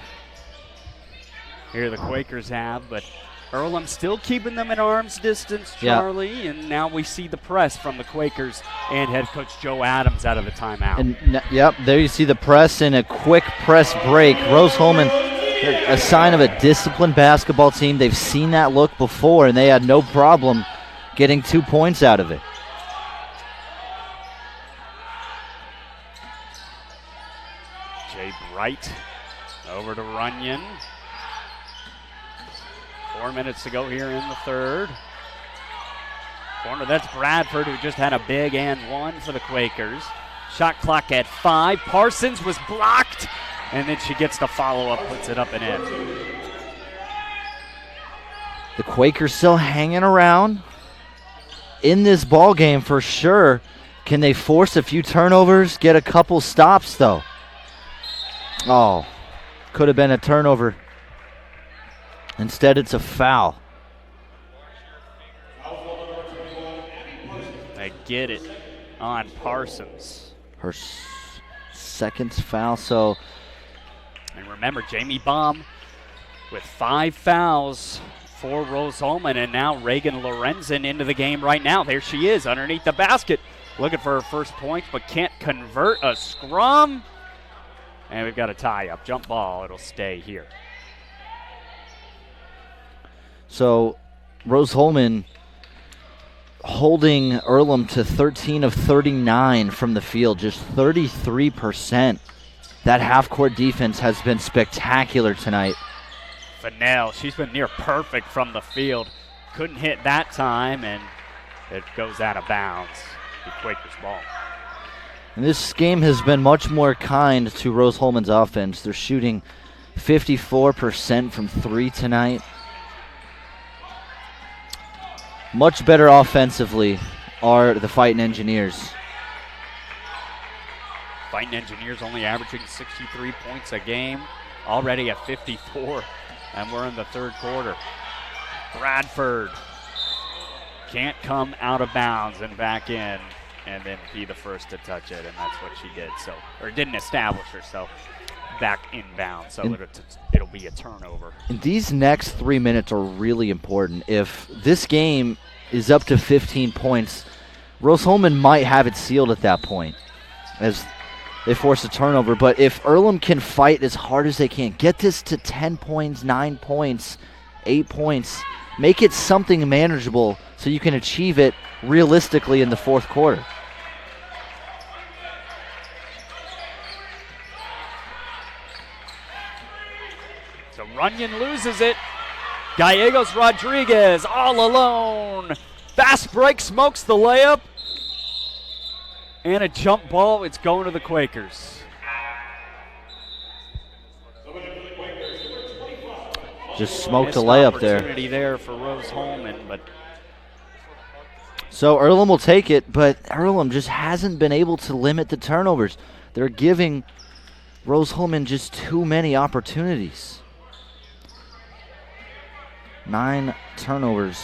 Here the Quakers have, but Earlham still keeping them at arm's distance, Charlie, and now we see the press from the Quakers and head coach Joe Adams out of the timeout. And yep, there you see the press and a quick press break. Rose-Hulman, a sign of a disciplined basketball team. They've seen that look before, and they had no problem getting 2 points out of it. Jay Bright over to Runyon. 4 minutes to go here in the third. Corner, that's Bradford, who just had a big and one for the Quakers. Shot clock at 5. Parsons was blocked, and then she gets the follow-up, puts it up and in. The Quakers still hanging around in this ball game for sure. Can they force a few turnovers, get a couple stops, though? Oh, could have been a turnover. Instead, it's a foul. They get it on Parsons. Her second foul, so. And remember, Jamie Baum with 5 fouls for Rose-Hulman, and now Reagan Lorenzen into the game right now. There she is underneath the basket, looking for her first point, but can't convert a scrum. And we've got a tie-up. Jump ball, it'll stay here. So Rose-Hulman holding Earlham to 13 of 39 from the field, just 33%. That half-court defense has been spectacular tonight. Fennell, she's been near perfect from the field. Couldn't hit that time, and it goes out of bounds. The Quakers ball. And this game has been much more kind to Rose-Hulman's offense. They're shooting 54% from 3 tonight. Much better offensively are the Fighting Engineers. Fighting Engineers only averaging 63 points a game, already at 54, and we're in the third quarter. Bradford can't come out of bounds and back in and then be the first to touch it, and that's what she did. So, or didn't establish herself back inbound, so it'll be a turnover. And these next 3 minutes are really important. If this game is up to 15 points, Rose-Hulman might have it sealed at that point as they force a turnover. But if Earlham can fight as hard as they can, get this to 10 points, 9 points, 8 points, make it something manageable so you can achieve it realistically in the fourth quarter. So Runyon loses it. Gallegos Rodriguez all alone. Fast break, smokes the layup. And a jump ball. It's going to the Quakers. Just smoked a layup there. Opportunity there for Rose-Hulman, but so Earlham will take it, but Earlham just hasn't been able to limit the turnovers. They're giving Rose-Hulman just too many opportunities. 9 turnovers.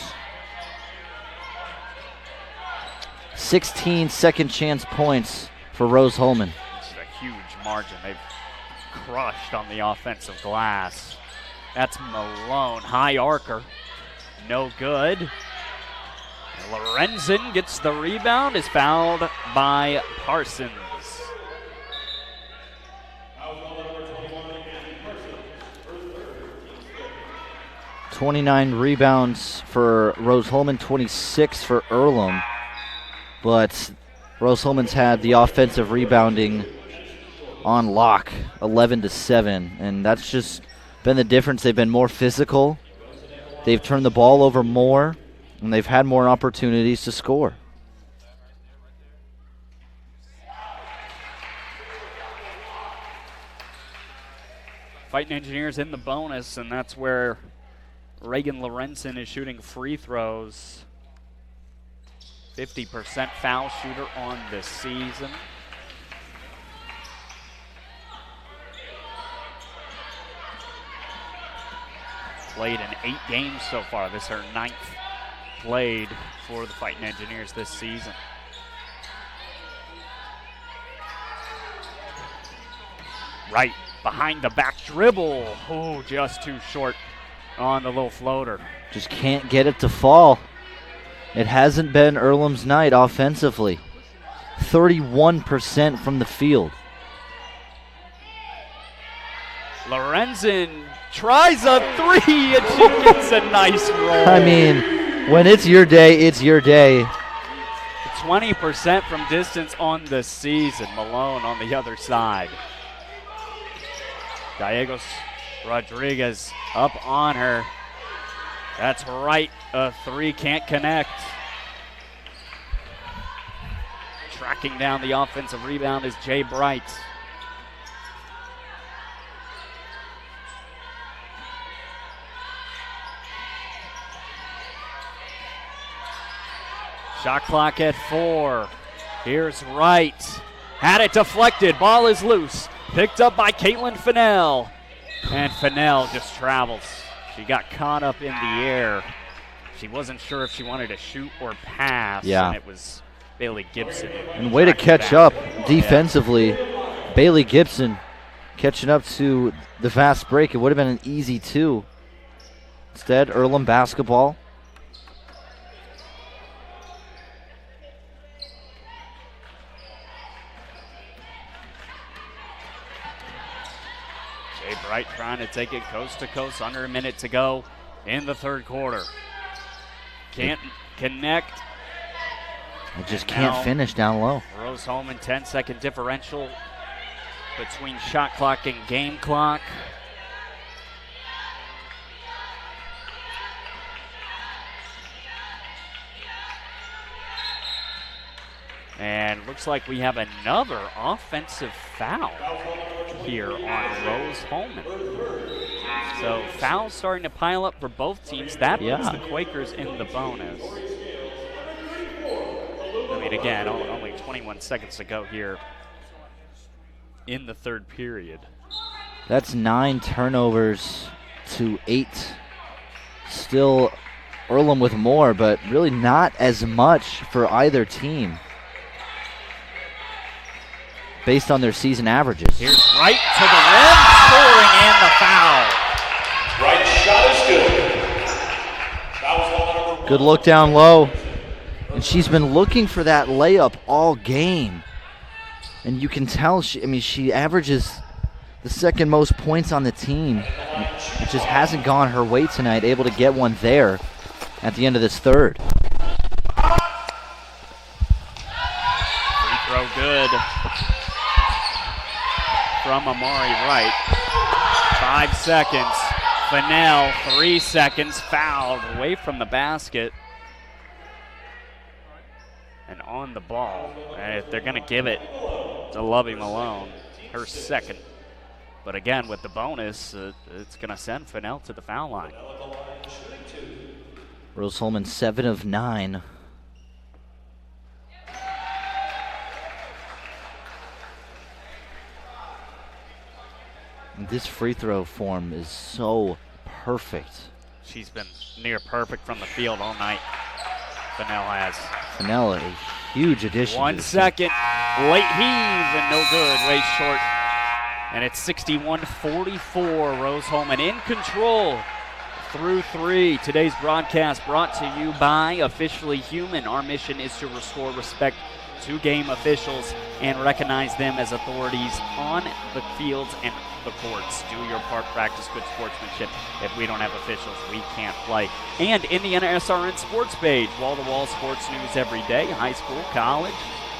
16 second chance points for Rose-Hulman. This is a huge margin. They've crushed on the offensive glass. That's Malone. High arcer. No good. Lorenzen gets the rebound, is fouled by Parsons. 29 rebounds for Rose-Hulman, 26 for Earlham. But Rose-Hulman's had the offensive rebounding on lock, 11-7, and that's just been the difference. They've been more physical. They've turned the ball over more, and they've had more opportunities to score. Fighting Engineers in the bonus, and that's where Reagan Lorenzen is shooting free throws. 50% foul shooter on this season. Played in 8 games so far. This is her 9th played for the Fighting Engineers this season. Right behind the back dribble. Oh, just too short on the little floater. Just can't get it to fall. It hasn't been Earlham's night offensively. 31% from the field. Lorenzen tries a three, and she gets a nice roll. I mean, when it's your day, it's your day. 20% from distance on the season. Malone on the other side. Gallegos Rodriguez up on her. That's right. A three can't connect. Tracking down the offensive rebound is Jay Bright. Shot clock at 4. Here's Wright. Had it deflected. Ball is loose. Picked up by Caitlin Fennell. And Fennell just travels. She got caught up in the air. She wasn't sure if she wanted to shoot or pass. Yeah. And it was Bailey Gibson. And way to catch up defensively. Yeah. Bailey Gibson catching up to the fast break. It would have been an easy 2. Instead, Earlham basketball. Jay Bright trying to take it coast to coast. Under a minute to go in the third quarter. Can't connect. It just can't finish down low. Rose-Hulman 10-second differential between shot clock and game clock. And looks like we have another offensive foul here on Rose-Hulman. So fouls starting to pile up for both teams. That puts the Quakers in the bonus. I mean, again, only 21 seconds to go here in the third period. That's 9 turnovers to 8. Still Earlham with more, but really not as much for either team based on their season averages. Here's Wright to the rim, scoring and the foul. Right shot is good. Foul is good look down low. And she's been looking for that layup all game. And you can tell, she averages the second most points on the team. It just hasn't gone her way tonight, able to get one there at the end of this third. Free throw good from Amari Wright. 5 seconds. Fennell, 3 seconds. Fouled away from the basket. And on the ball. And if they're going to give it to Lovey Malone, her second. But again, with the bonus, it's going to send Fennell to the foul line. Rose-Hulman 7 of 9. This free throw form is so perfect. She's been near perfect from the field all night. Fennell has. Fennell, a huge addition. 1 second. Late heave and no good. Way short. And it's 61-44. Rose-Hulman in control through 3. Today's broadcast brought to you by Officially Human. Our mission is to restore respect to game officials and recognize them as authorities on the fields and the courts. Do your part, practice good sportsmanship. If we don't have officials, we can't play. And IndianaSRN Sports Page, wall-to-wall sports news every day, high school, college,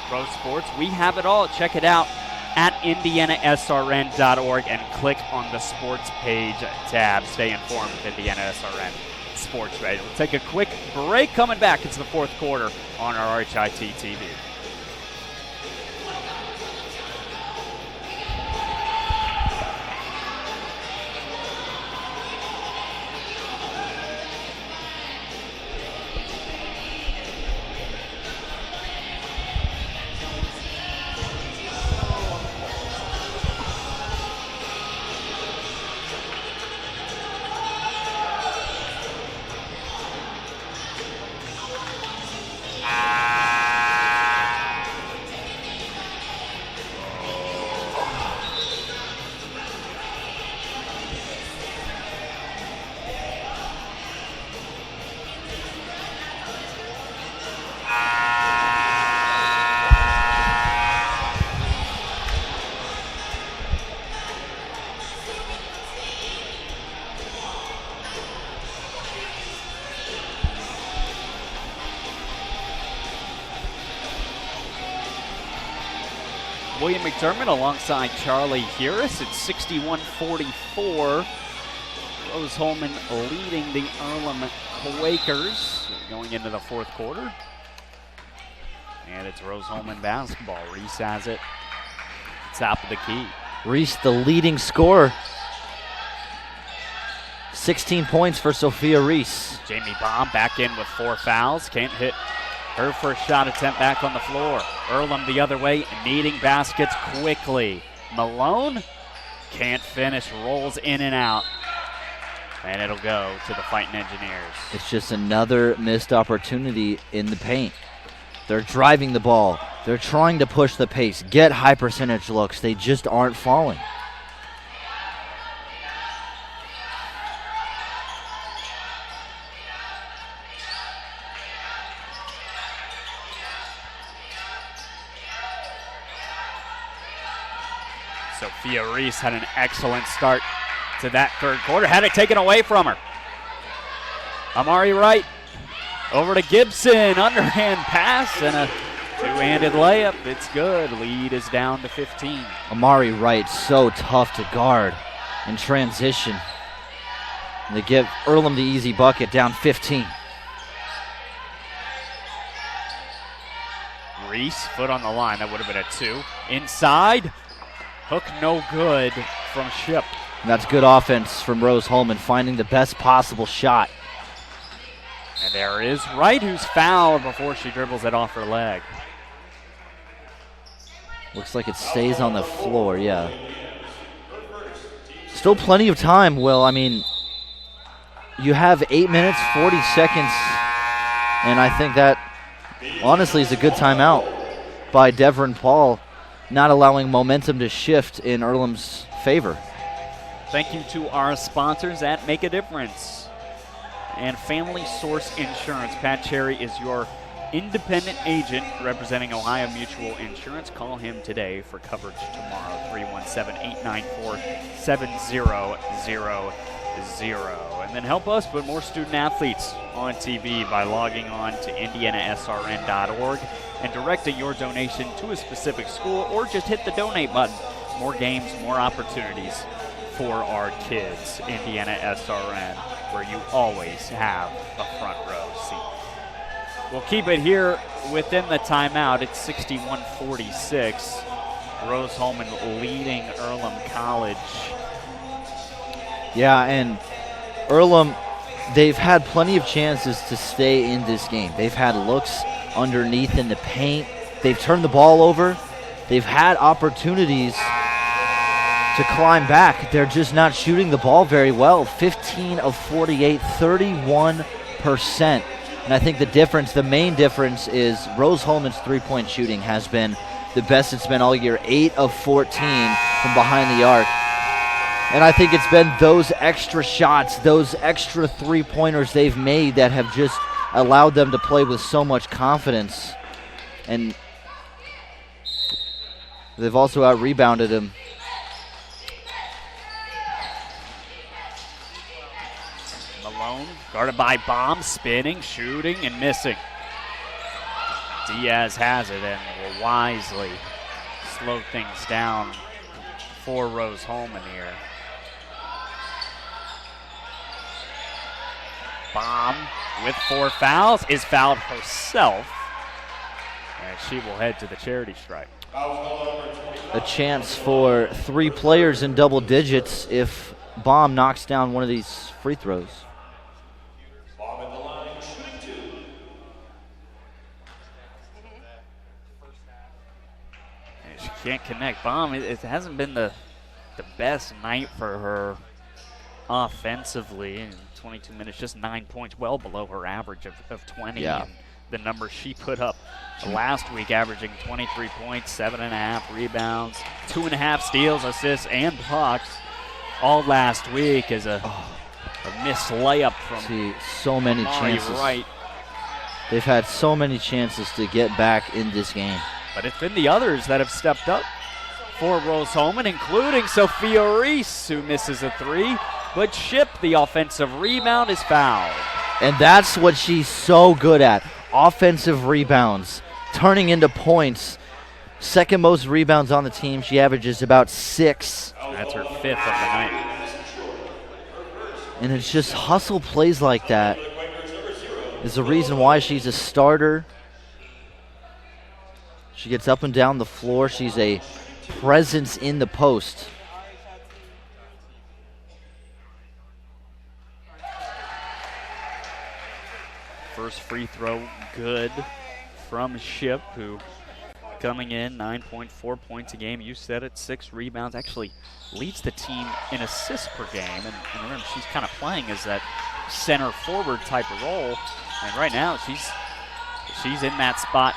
pro sports. We have it all. Check it out at IndianaSRN.org and click on the sports page tab. Stay informed with IndianaSRN Sports Page. We'll take a quick break. Coming back, it's the fourth quarter on our RHIT TV. William McDermott alongside Charlie Harris. It's 61-44. Rose-Hulman leading the Earlham Quakers going into the fourth quarter. And it's Rose-Hulman basketball. Reese has it. Top of the key. Reese, the leading scorer. 16 points for Sophia Reese. Jamie Baum back in with 4 fouls. Can't hit her first shot attempt back on the floor. Earlham the other way, needing baskets quickly. Malone can't finish, rolls in and out. And it'll go to the Fighting Engineers. It's just another missed opportunity in the paint. They're driving the ball. They're trying to push the pace, get high percentage looks. They just aren't falling. Sophia Reese had an excellent start to that third quarter. Had it taken away from her. Amari Wright over to Gibson. Underhand pass and a two-handed layup. It's good. Lead is down to 15. Amari Wright, so tough to guard in transition. They give Earlham the easy bucket, down 15. Reese, foot on the line. That would have been a 2. Inside. Hook no good from Ship. And that's good offense from Rose-Hulman, finding the best possible shot. And there is Wright, who's fouled before she dribbles it off her leg. Looks like it stays on the floor, yeah. Still plenty of time, Will. I mean, you have 8 minutes, 40 seconds, and I think that honestly is a good timeout by Devon Paul, not allowing momentum to shift in Earlham's favor. Thank you to our sponsors at Make a Difference and Family Source Insurance. Pat Cherry is your independent agent representing Ohio Mutual Insurance. Call him today for coverage tomorrow, 317-894-7000. And then help us put more student athletes on TV by logging on to IndianaSRN.org and directing your donation to a specific school, or just hit the donate button. More games, more opportunities for our kids. IndianaSRN, where you always have a front row seat. We'll keep it here within the timeout. It's 61-46. Rose-Hulman leading Earlham College. Yeah, and Earlham, they've had plenty of chances to stay in this game. They've had looks underneath in the paint. They've turned the ball over. They've had opportunities to climb back. They're just not shooting the ball very well. 15 of 48, 31%. And I think the main difference is Rose-Hulman's three-point shooting has been the best it's been all year. 8 of 14 from behind the arc. And I think it's been those extra shots, those extra three-pointers they've made that have just allowed them to play with so much confidence. And they've also out-rebounded him. Malone, guarded by Baum, spinning, shooting, and missing. Diaz has it and will wisely slow things down for Rose-Hulman here. Baum with 4 fouls is fouled herself, and she will head to the charity stripe. A chance for 3 players in double digits if Baum knocks down one of these free throws. Baum at the line, shooting 2. And she can't connect. Baum, it hasn't been the best night for her offensively. In 22 minutes, just 9 points, well below her average of 20. Yeah. And the numbers she put up last week, averaging 23 points, 7.5 rebounds, 2.5 steals, assists, and blocks, all last week as a missed layup from so many Amari chances. Wright. They've had so many chances to get back in this game. But it's been the others that have stepped up for Rose-Hulman, including Sophia Reese, who misses a 3. But Ship, the offensive rebound, is fouled. And that's what she's so good at. Offensive rebounds, turning into points. second most rebounds on the team. She averages about 6. That's her 5th of the night. And it's just hustle plays like that is the reason why she's a starter. She gets up and down the floor. She's a presence in the post. First free throw good from Ship, who coming in 9.4 points a game. You said it, 6 rebounds. Actually leads the team in assists per game. And remember, she's kind of playing as that center forward type of role. And right now she's in that spot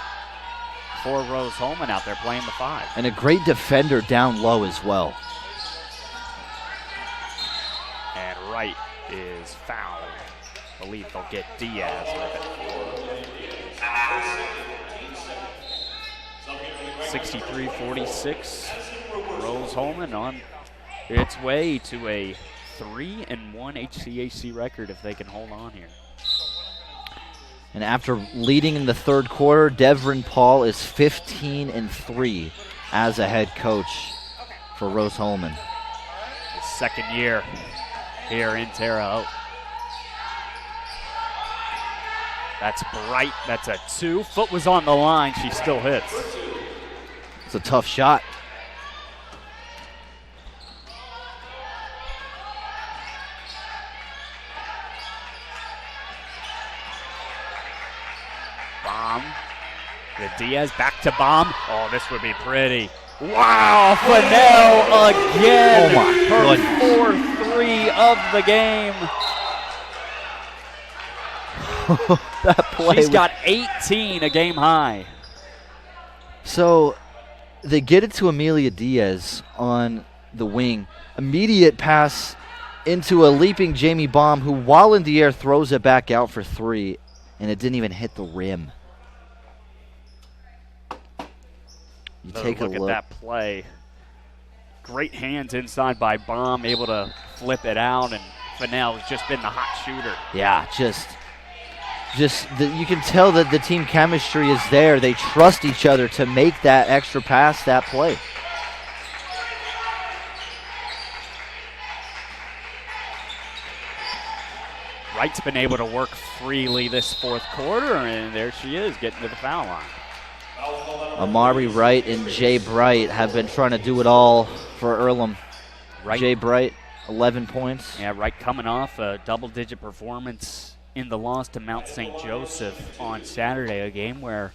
for Rose-Hulman out there playing the 5. And a great defender down low as well. And Wright is fouled. I believe they'll get Diaz with it. 63-46. Rose-Hulman on its way to a 3-1 HCAC record if they can hold on here. And after leading in the third quarter, Devrin Paul is 15-3 as a head coach for Rose-Hulman. His second year here in Terre Haute. That's bright. That's a 2. Foot was on the line. She still hits. It's a tough shot. Bomb. The Diaz back to Bomb. Oh, this would be pretty. Wow, Fennell again. Oh my goodness. Her 4-3 of the game. That play. She's got 18, a game high. So they get it to Amelia Diaz on the wing. Immediate pass into a leaping Jamie Baum, who while in the air throws it back out for 3, and it didn't even hit the rim. You take a look look. at that play. Great hands inside by Baum, able to flip it out, and Fennell has just been the hot shooter. Yeah, you can tell that the team chemistry is there. They trust each other to make that extra pass, that play. Wright's been able to work freely this fourth quarter, and there she is getting to the foul line. Amari Wright and Jay Bright have been trying to do it all for Earlham. Wright, Jay Bright, 11 points. Yeah, Wright coming off a double-digit performance in the loss to Mount St. Joseph on Saturday, a game where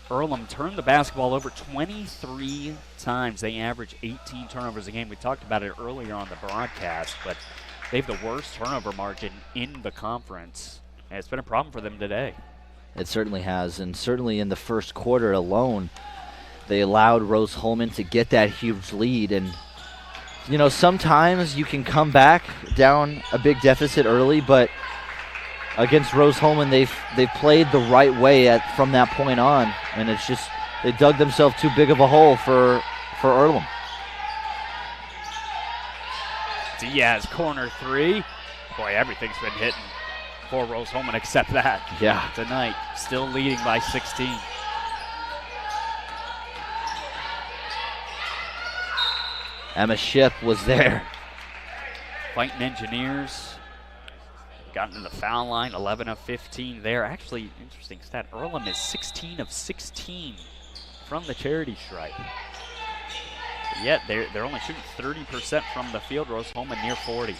Earlham turned the basketball over 23 times. They average 18 turnovers a game. We talked about it earlier on the broadcast, but they have the worst turnover margin in the conference, and it's been a problem for them today. It certainly has, and certainly in the first quarter alone, they allowed Rose-Hulman to get that huge lead. And, you know, sometimes you can come back down a big deficit early, but against Rose-Hulman, they've played the right way from that point on, and it's just they dug themselves too big of a hole for Earlham. Diaz, corner 3. Boy, everything's been hitting for Rose-Hulman except that. Yeah. Tonight, still leading by 16. Emma Ship was there. Fighting Engineers. Gotten to the foul line, 11 of 15 there. Actually, interesting stat, Earlham is 16 of 16 from the charity stripe. But yet, they're only shooting 30% from the field. Rose-Hulman near 40.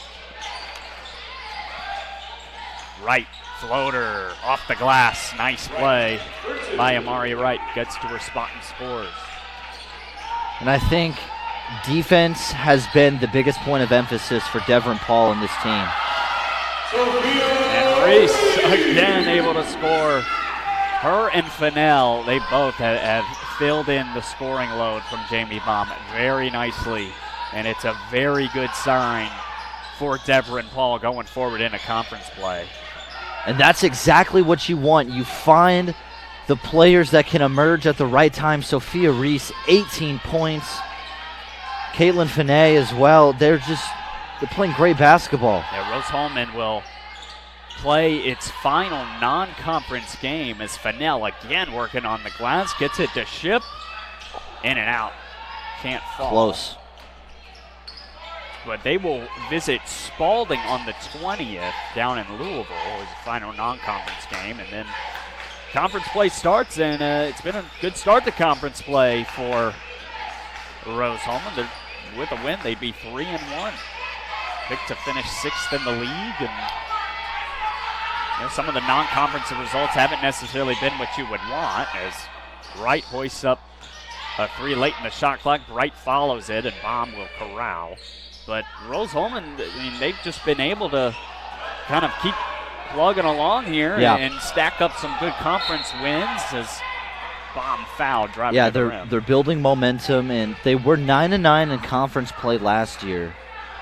Wright, floater, off the glass. Nice play by Amari Wright. Gets to her spot and scores. And I think defense has been the biggest point of emphasis for Devrin Paul and this team. And Reese again able to score. Her and Fennell, they both have filled in the scoring load from Jamie Baum very nicely. And it's a very good sign for Devrin Paul going forward in a conference play. And that's exactly what you want. You find the players that can emerge at the right time. Sophia Reese, 18 points. Caitlin Finney as well. They're playing great basketball. Yeah, Rose-Hulman will play its final non-conference game as Fennell again working on the glass. Gets it to Ship. In and out. Can't fall. Close. But they will visit Spalding on the 20th down in Louisville as the final non-conference game. And then conference play starts, and it's been a good start to conference play for Rose-Hulman. With a win, they'd be 3-1. Picked to finish 6th in the league. And some of the non-conference results haven't necessarily been what you would want, as Wright hoists up a 3 late in the shot clock. Wright follows it, and Baum will corral. But Rose-Hulman, I mean, they've just been able to kind of keep plugging along here and stack up some good conference wins as Baum fouled driving to the rim. They're building momentum, and they were 9-9 in conference play last year,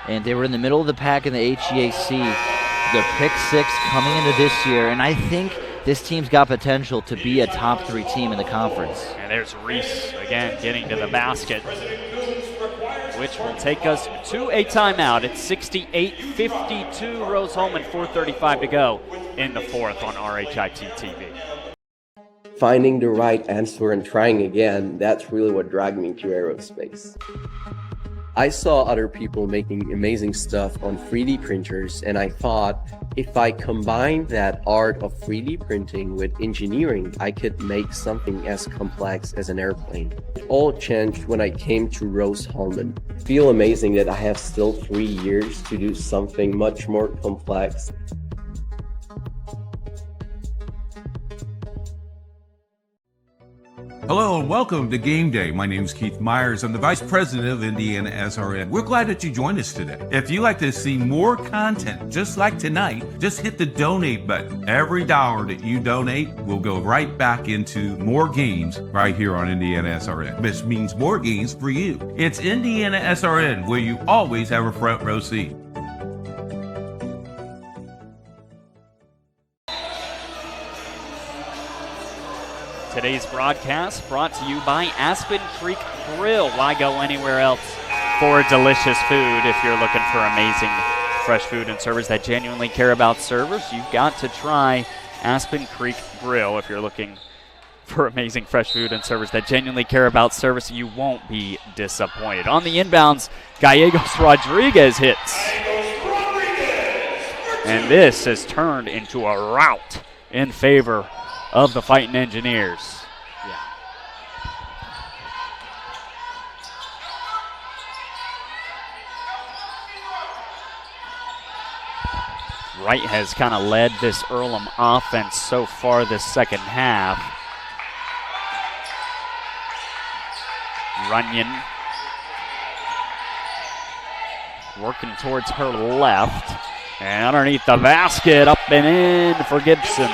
and they were in the middle of the pack in the HCAC. They're pick 6 coming into this year, and I think this team's got potential to be a top 3 team in the conference. And there's Reese again getting to the basket, which will take us to a timeout. It's 68-52, Rose-Hulman, 4:35 to go in the 4th on RHIT TV. Finding the right answer and trying again, that's really what dragged me to aerospace. I saw other people making amazing stuff on 3D printers, and I thought if I combine that art of 3D printing with engineering, I could make something as complex as an airplane. It all changed when I came to Rose-Hulman. Feel amazing that I have still 3 years to do something much more complex. Hello and welcome to Game Day. My name is Keith Myers. I'm the Vice President of IndianaSRN. We're glad that you joined us today. If you'd like to see more content just like tonight, just hit the donate button. Every dollar that you donate will go right back into more games right here on IndianaSRN, which means more games for you. It's IndianaSRN, where you always have a front row seat. Today's broadcast brought to you by Aspen Creek Grill. Why go anywhere else for delicious food if you're looking for amazing fresh food and servers that genuinely care about servers? You've got to try Aspen Creek Grill. If you're looking for amazing fresh food and servers that genuinely care about service, you won't be disappointed. On the inbounds, Gallegos Rodriguez hits. And this has turned into a rout in favor of the Fighting Engineers. Wright has kind of led this Earlham offense so far this second half. Runyon working towards her left. And underneath the basket, up and in for Gibson.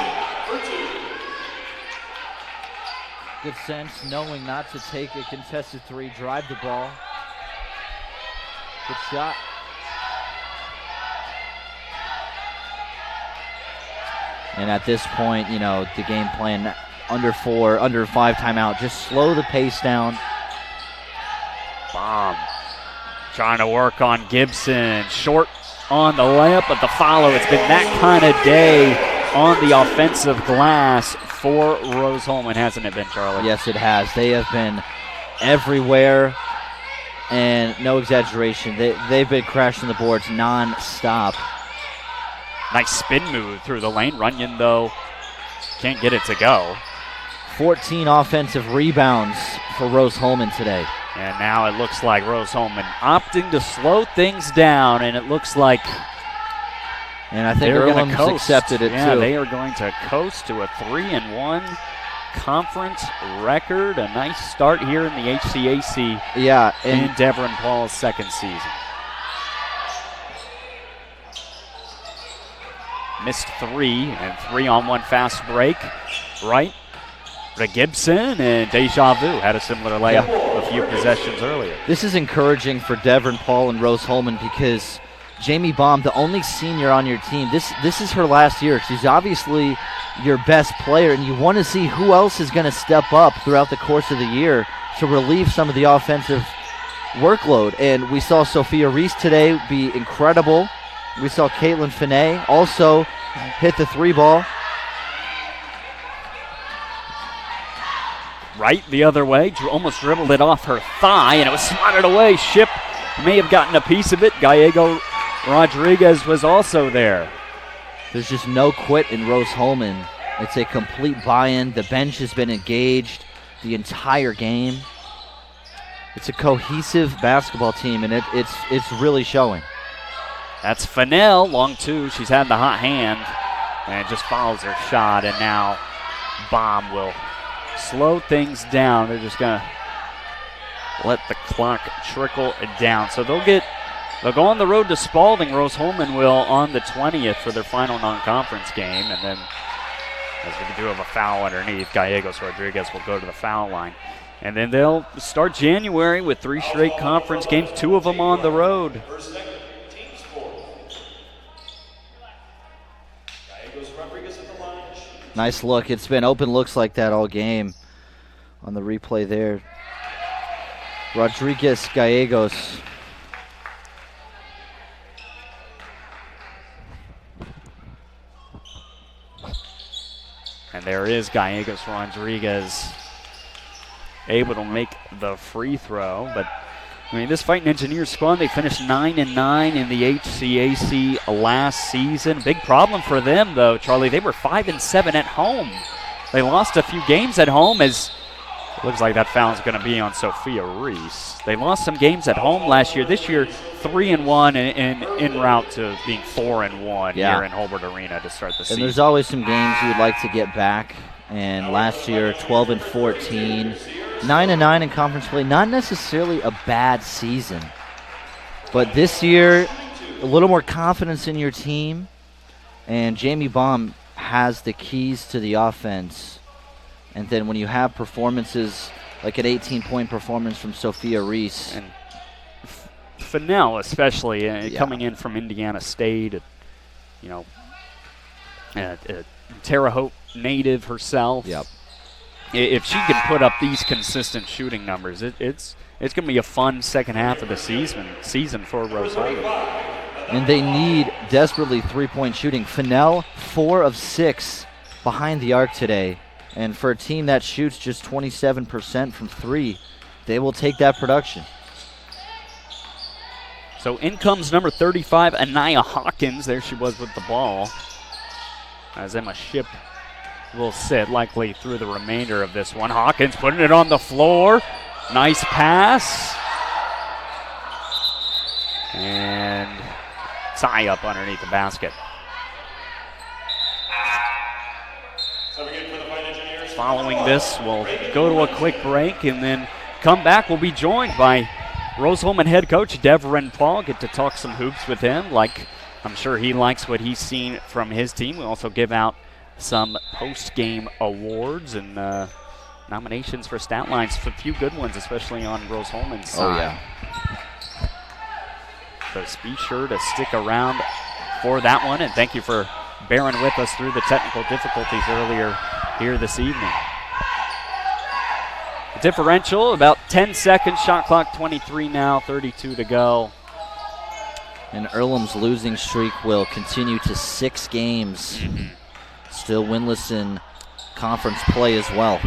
Good sense, knowing not to take a contested 3, drive the ball. Good shot. And at this point, you know, the game plan under 5 timeout, just slow the pace down. Baum trying to work on Gibson. Short on the layup, but the follow. It's been that kind of day on the offensive glass for Rose-Hulman, hasn't it been, Charlie? Yes, it has. They have been everywhere, and no exaggeration, they've been crashing the boards non-stop. Nice spin move through the lane. Runyon, though, can't get it to go. 14 offensive rebounds for Rose-Hulman today. And now it looks like Rose-Hulman opting to slow things down, and it looks like and I think Earlham's accepted it too. Yeah, they are going to coast to a 3-1 conference record. A nice start here in the HCAC. Yeah, in Deborah and Paul's second season. Missed 3 and 3-on-1 fast break. Right to Gibson, and Deja Vu had a similar layup a few possessions earlier. This is encouraging for Deborah and Paul and Rose-Hulman because Jamie Baum, the only senior on your team, this is her last year. She's obviously your best player, and you want to see who else is going to step up throughout the course of the year to relieve some of the offensive workload. And we saw Sophia Reese today be incredible. We saw Caitlin Finney also hit the 3 ball. right the other way. Almost dribbled it off her thigh, and it was swatted away. Ship may have gotten a piece of it. Gallego Rodriguez was also there. There's just no quit in Rose-Hulman. It's a complete buy-in. The bench has been engaged the entire game. It's a cohesive basketball team, and it's really showing. That's Fennell, long two. She's had the hot hand, and just follows her shot, and now Baum will slow things down. They're just going to let the clock trickle down. So they'll go on the road to Spalding. Rose-Hulman will on the 20th for their final non-conference game, and then as we do have a foul underneath, Gallegos Rodriguez will go to the foul line. And then they'll start January with 3 straight conference games, 2 of them on the road. Nice look. It's been open looks like that all game on the replay there. Rodriguez Gallegos. And there is Gallegos Rodriguez able to make the free throw. But, I mean, this Fighting Engineers squad, they finished 9-9 in the HCAC last season. Big problem for them, though, Charlie. They were 5-7 at home. They lost a few games at home, as it looks like that foul's going to be on Sophia Reese. They lost some games at home last year. This year, 3-1 and en route to being 4-1 here in Holbert Arena to start the season. And there's always some games you would like to get back. And last year, 12-14. 9-9 in conference play, not necessarily a bad season. But this year, a little more confidence in your team. And Jamie Baum has the keys to the offense. And then when you have performances like an 18-point performance from Sophia Reese. And Fennell especially, coming in from Indiana State, Terre Haute native herself. Yep. If she can put up these consistent shooting numbers, it's going to be a fun second half of the season for Rose-Hulman. And they need desperately three-point shooting. Fennell, 4 of 6 behind the arc today. And for a team that shoots just 27% from 3, they will take that production. So in comes number 35, Anaya Hawkins. There she was with the ball. As Emma Ship will sit likely through the remainder of this one. Hawkins putting it on the floor. Nice pass. And tie up underneath the basket. Following this, we'll go to a quick break and then come back. We'll be joined by Rose-Hulman head coach Devrin Paul. Get to talk some hoops with him, like I'm sure he likes what he's seen from his team. We'll also give out some post-game awards and nominations for stat lines. A few good ones, especially on Rose-Hulman's side. Oh, yeah. So be sure to stick around for that one, and thank you for bearing with us through the technical difficulties earlier here this evening. The differential, about 10 seconds, shot clock 23 now, 32 to go. And Earlham's losing streak will continue to 6 games. Still winless in conference play as well.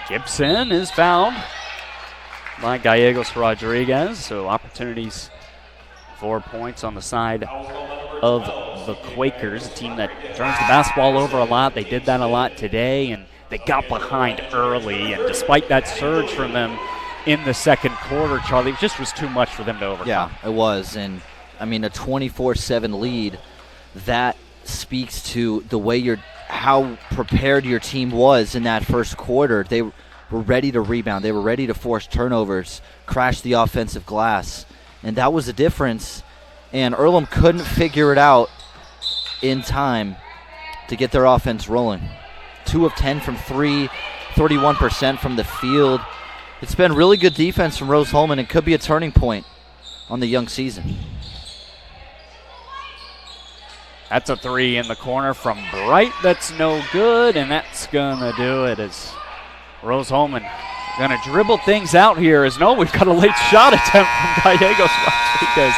Gibson is fouled by Gallegos Rodriguez, so opportunities for points on the side of the Quakers, a team that turns the basketball over a lot. They did that a lot today, and they got behind early, and despite that surge from them in the second quarter, Charlie, it just was too much for them to overcome. Yeah, it was, and I mean a 24-7 lead, that speaks to the way how prepared your team was in that first quarter. They were ready to rebound. They were ready to force turnovers, crash the offensive glass. And that was the difference. And Earlham couldn't figure it out in time to get their offense rolling. 2 of 10 from 3, 31% from the field. It's been really good defense from Rose-Hulman. It could be a turning point on the young season. That's a 3 in the corner from Bright. That's no good, and that's going to do it as Rose-Hulman going to dribble things out here. We've got a late shot attempt from Gallegos Rodriguez.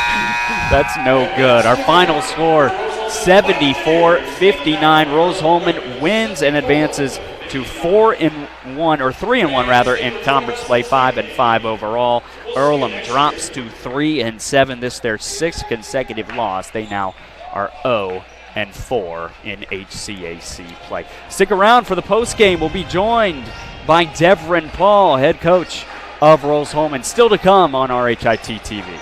That's no good. Our final score, 74-59. Rose-Hulman wins and advances to 4-1, or 3-1 rather, in conference play, 5-5 overall. Earlham drops to 3-7. This their 6th consecutive loss. They now are 0-4 in HCAC play. Stick around for the postgame. We'll be joined by Devrin Paul, head coach of Rose-Hulman. Still to come on RHIT TV.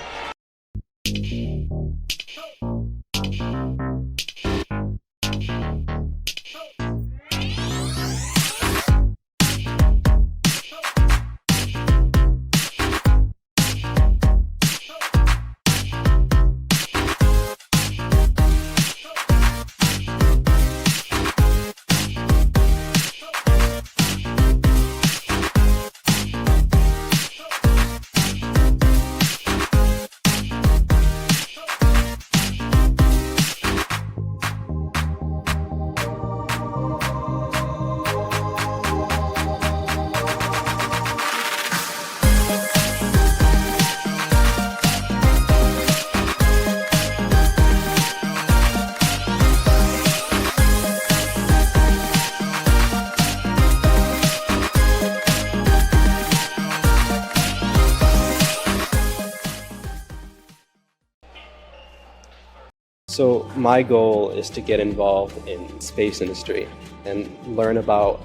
So my goal is to get involved in space industry and learn about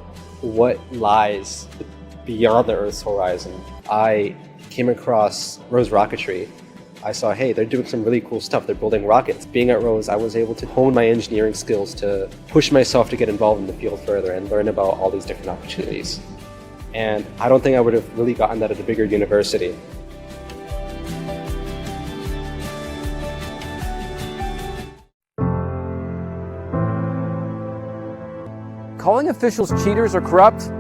what lies beyond the Earth's horizon. I came across Rose Rocketry. I saw, hey, they're doing some really cool stuff. They're building rockets. Being at Rose, I was able to hone my engineering skills to push myself to get involved in the field further and learn about all these different opportunities. And I don't think I would have really gotten that at a bigger university. Calling officials cheaters or corrupt?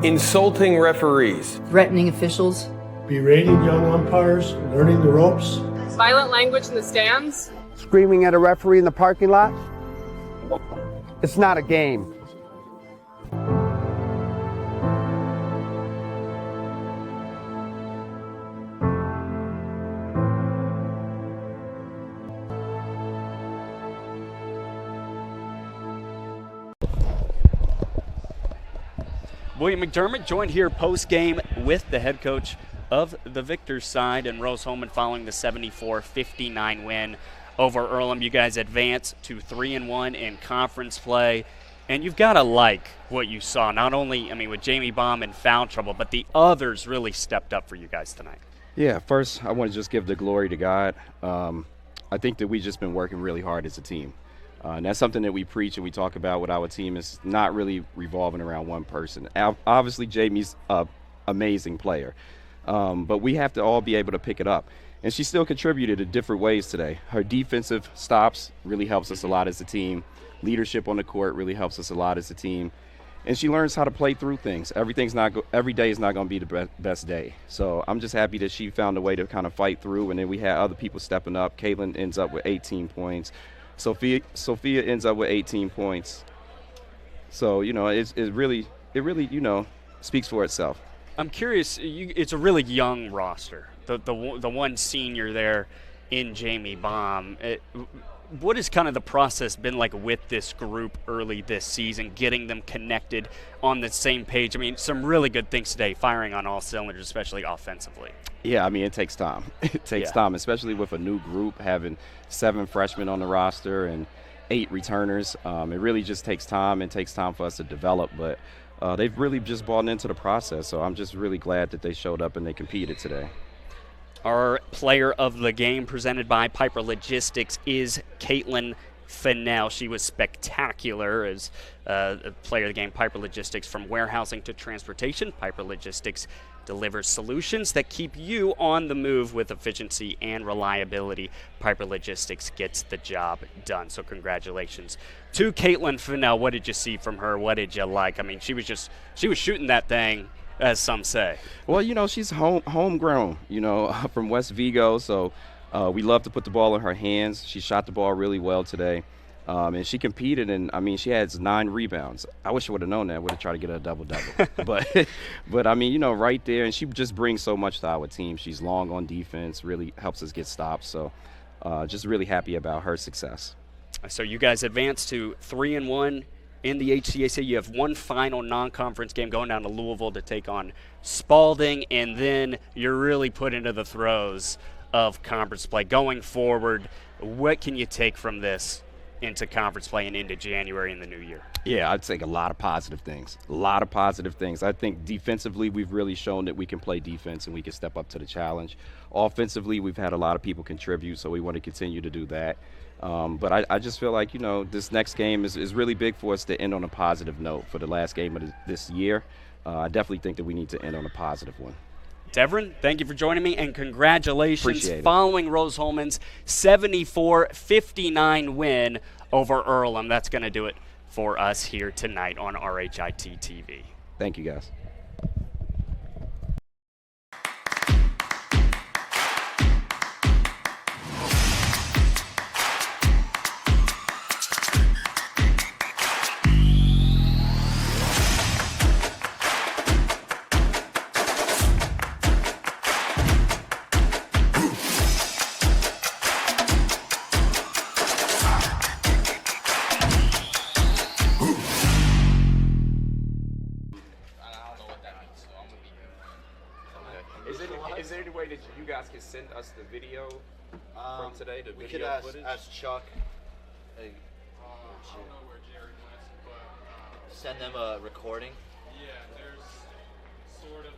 Insulting referees. Threatening officials. Berating young umpires, learning the ropes. Violent language in the stands. Screaming at a referee in the parking lot. It's not a game. William McDermott joined here post-game with the head coach of the Victors side, and Rose-Hulman following the 74-59 win over Earlham. You guys advance to 3-1 in conference play, and you've got to like what you saw. Not only, with Jamie Baum in foul trouble, but the others really stepped up for you guys tonight. Yeah, first I want to just give the glory to God. I think that we've just been working really hard as a team. And that's something that we preach and we talk about with our team. Is not really revolving around one person. Obviously, Jamie's an amazing player, but we have to all be able to pick it up. And she still contributed in different ways today. Her defensive stops really helps us a lot as a team. Leadership on the court really helps us a lot as a team. And she learns how to play through things. Every day is not going to be the best day. So I'm just happy that she found a way to kind of fight through. And then we had other people stepping up. Caitlin ends up with 18 points. Sophia ends up with 18 points. So, it really, speaks for itself. I'm curious, it's a really young roster. The one senior there in Jamie Baum. What has kind of the process been like with this group early this season, getting them connected on the same page? Some really good things today, firing on all cylinders, especially offensively. Yeah, it takes time. It takes time, especially with a new group, having 7 freshmen on the roster and 8 returners. It really just takes time. It takes time for us to develop, but they've really just bought into the process. So I'm just really glad that they showed up and they competed today. Our player of the game, presented by Piper Logistics, is Caitlin Fennell. She was spectacular as a player of the game. Piper Logistics, from warehousing to transportation. Piper Logistics delivers solutions that keep you on the move with efficiency and reliability. Piper Logistics gets the job done. So congratulations to Caitlin Fennell. What did you see from her? What did you like? She was shooting that thing, as some say. Well, she's homegrown, from West Vigo. So we love to put the ball in her hands. She shot the ball really well today. And she competed, and she has 9 rebounds. I wish I would have known that. Would have tried to get her a double-double. but right there, and she just brings so much to our team. She's long on defense, really helps us get stops. So just really happy about her success. So you guys advance to 3-1 in the HCAC. You have one final non-conference game going down to Louisville to take on Spalding, and then you're really put into the throes of conference play. Going forward, what can you take from this into conference play and into January in the new year? Yeah, I'd say a lot of positive things. A lot of positive things. I think defensively, we've really shown that we can play defense and we can step up to the challenge. Offensively, we've had a lot of people contribute, so we want to continue to do that. But I just feel like, this next game is really big for us to end on a positive note for the last game of this year. I definitely think that we need to end on a positive one. Devrin, thank you for joining me, and congratulations Appreciate it. Following Rose-Hulman's 74-59 win over Earlham. That's going to do it for us here tonight on RHIT TV. Thank you, guys. Is there any way that you guys can send us the video from today? The we video could footage? ask Chuck. I don't know where Jerry went, but Send them a recording. yeah, there's sort of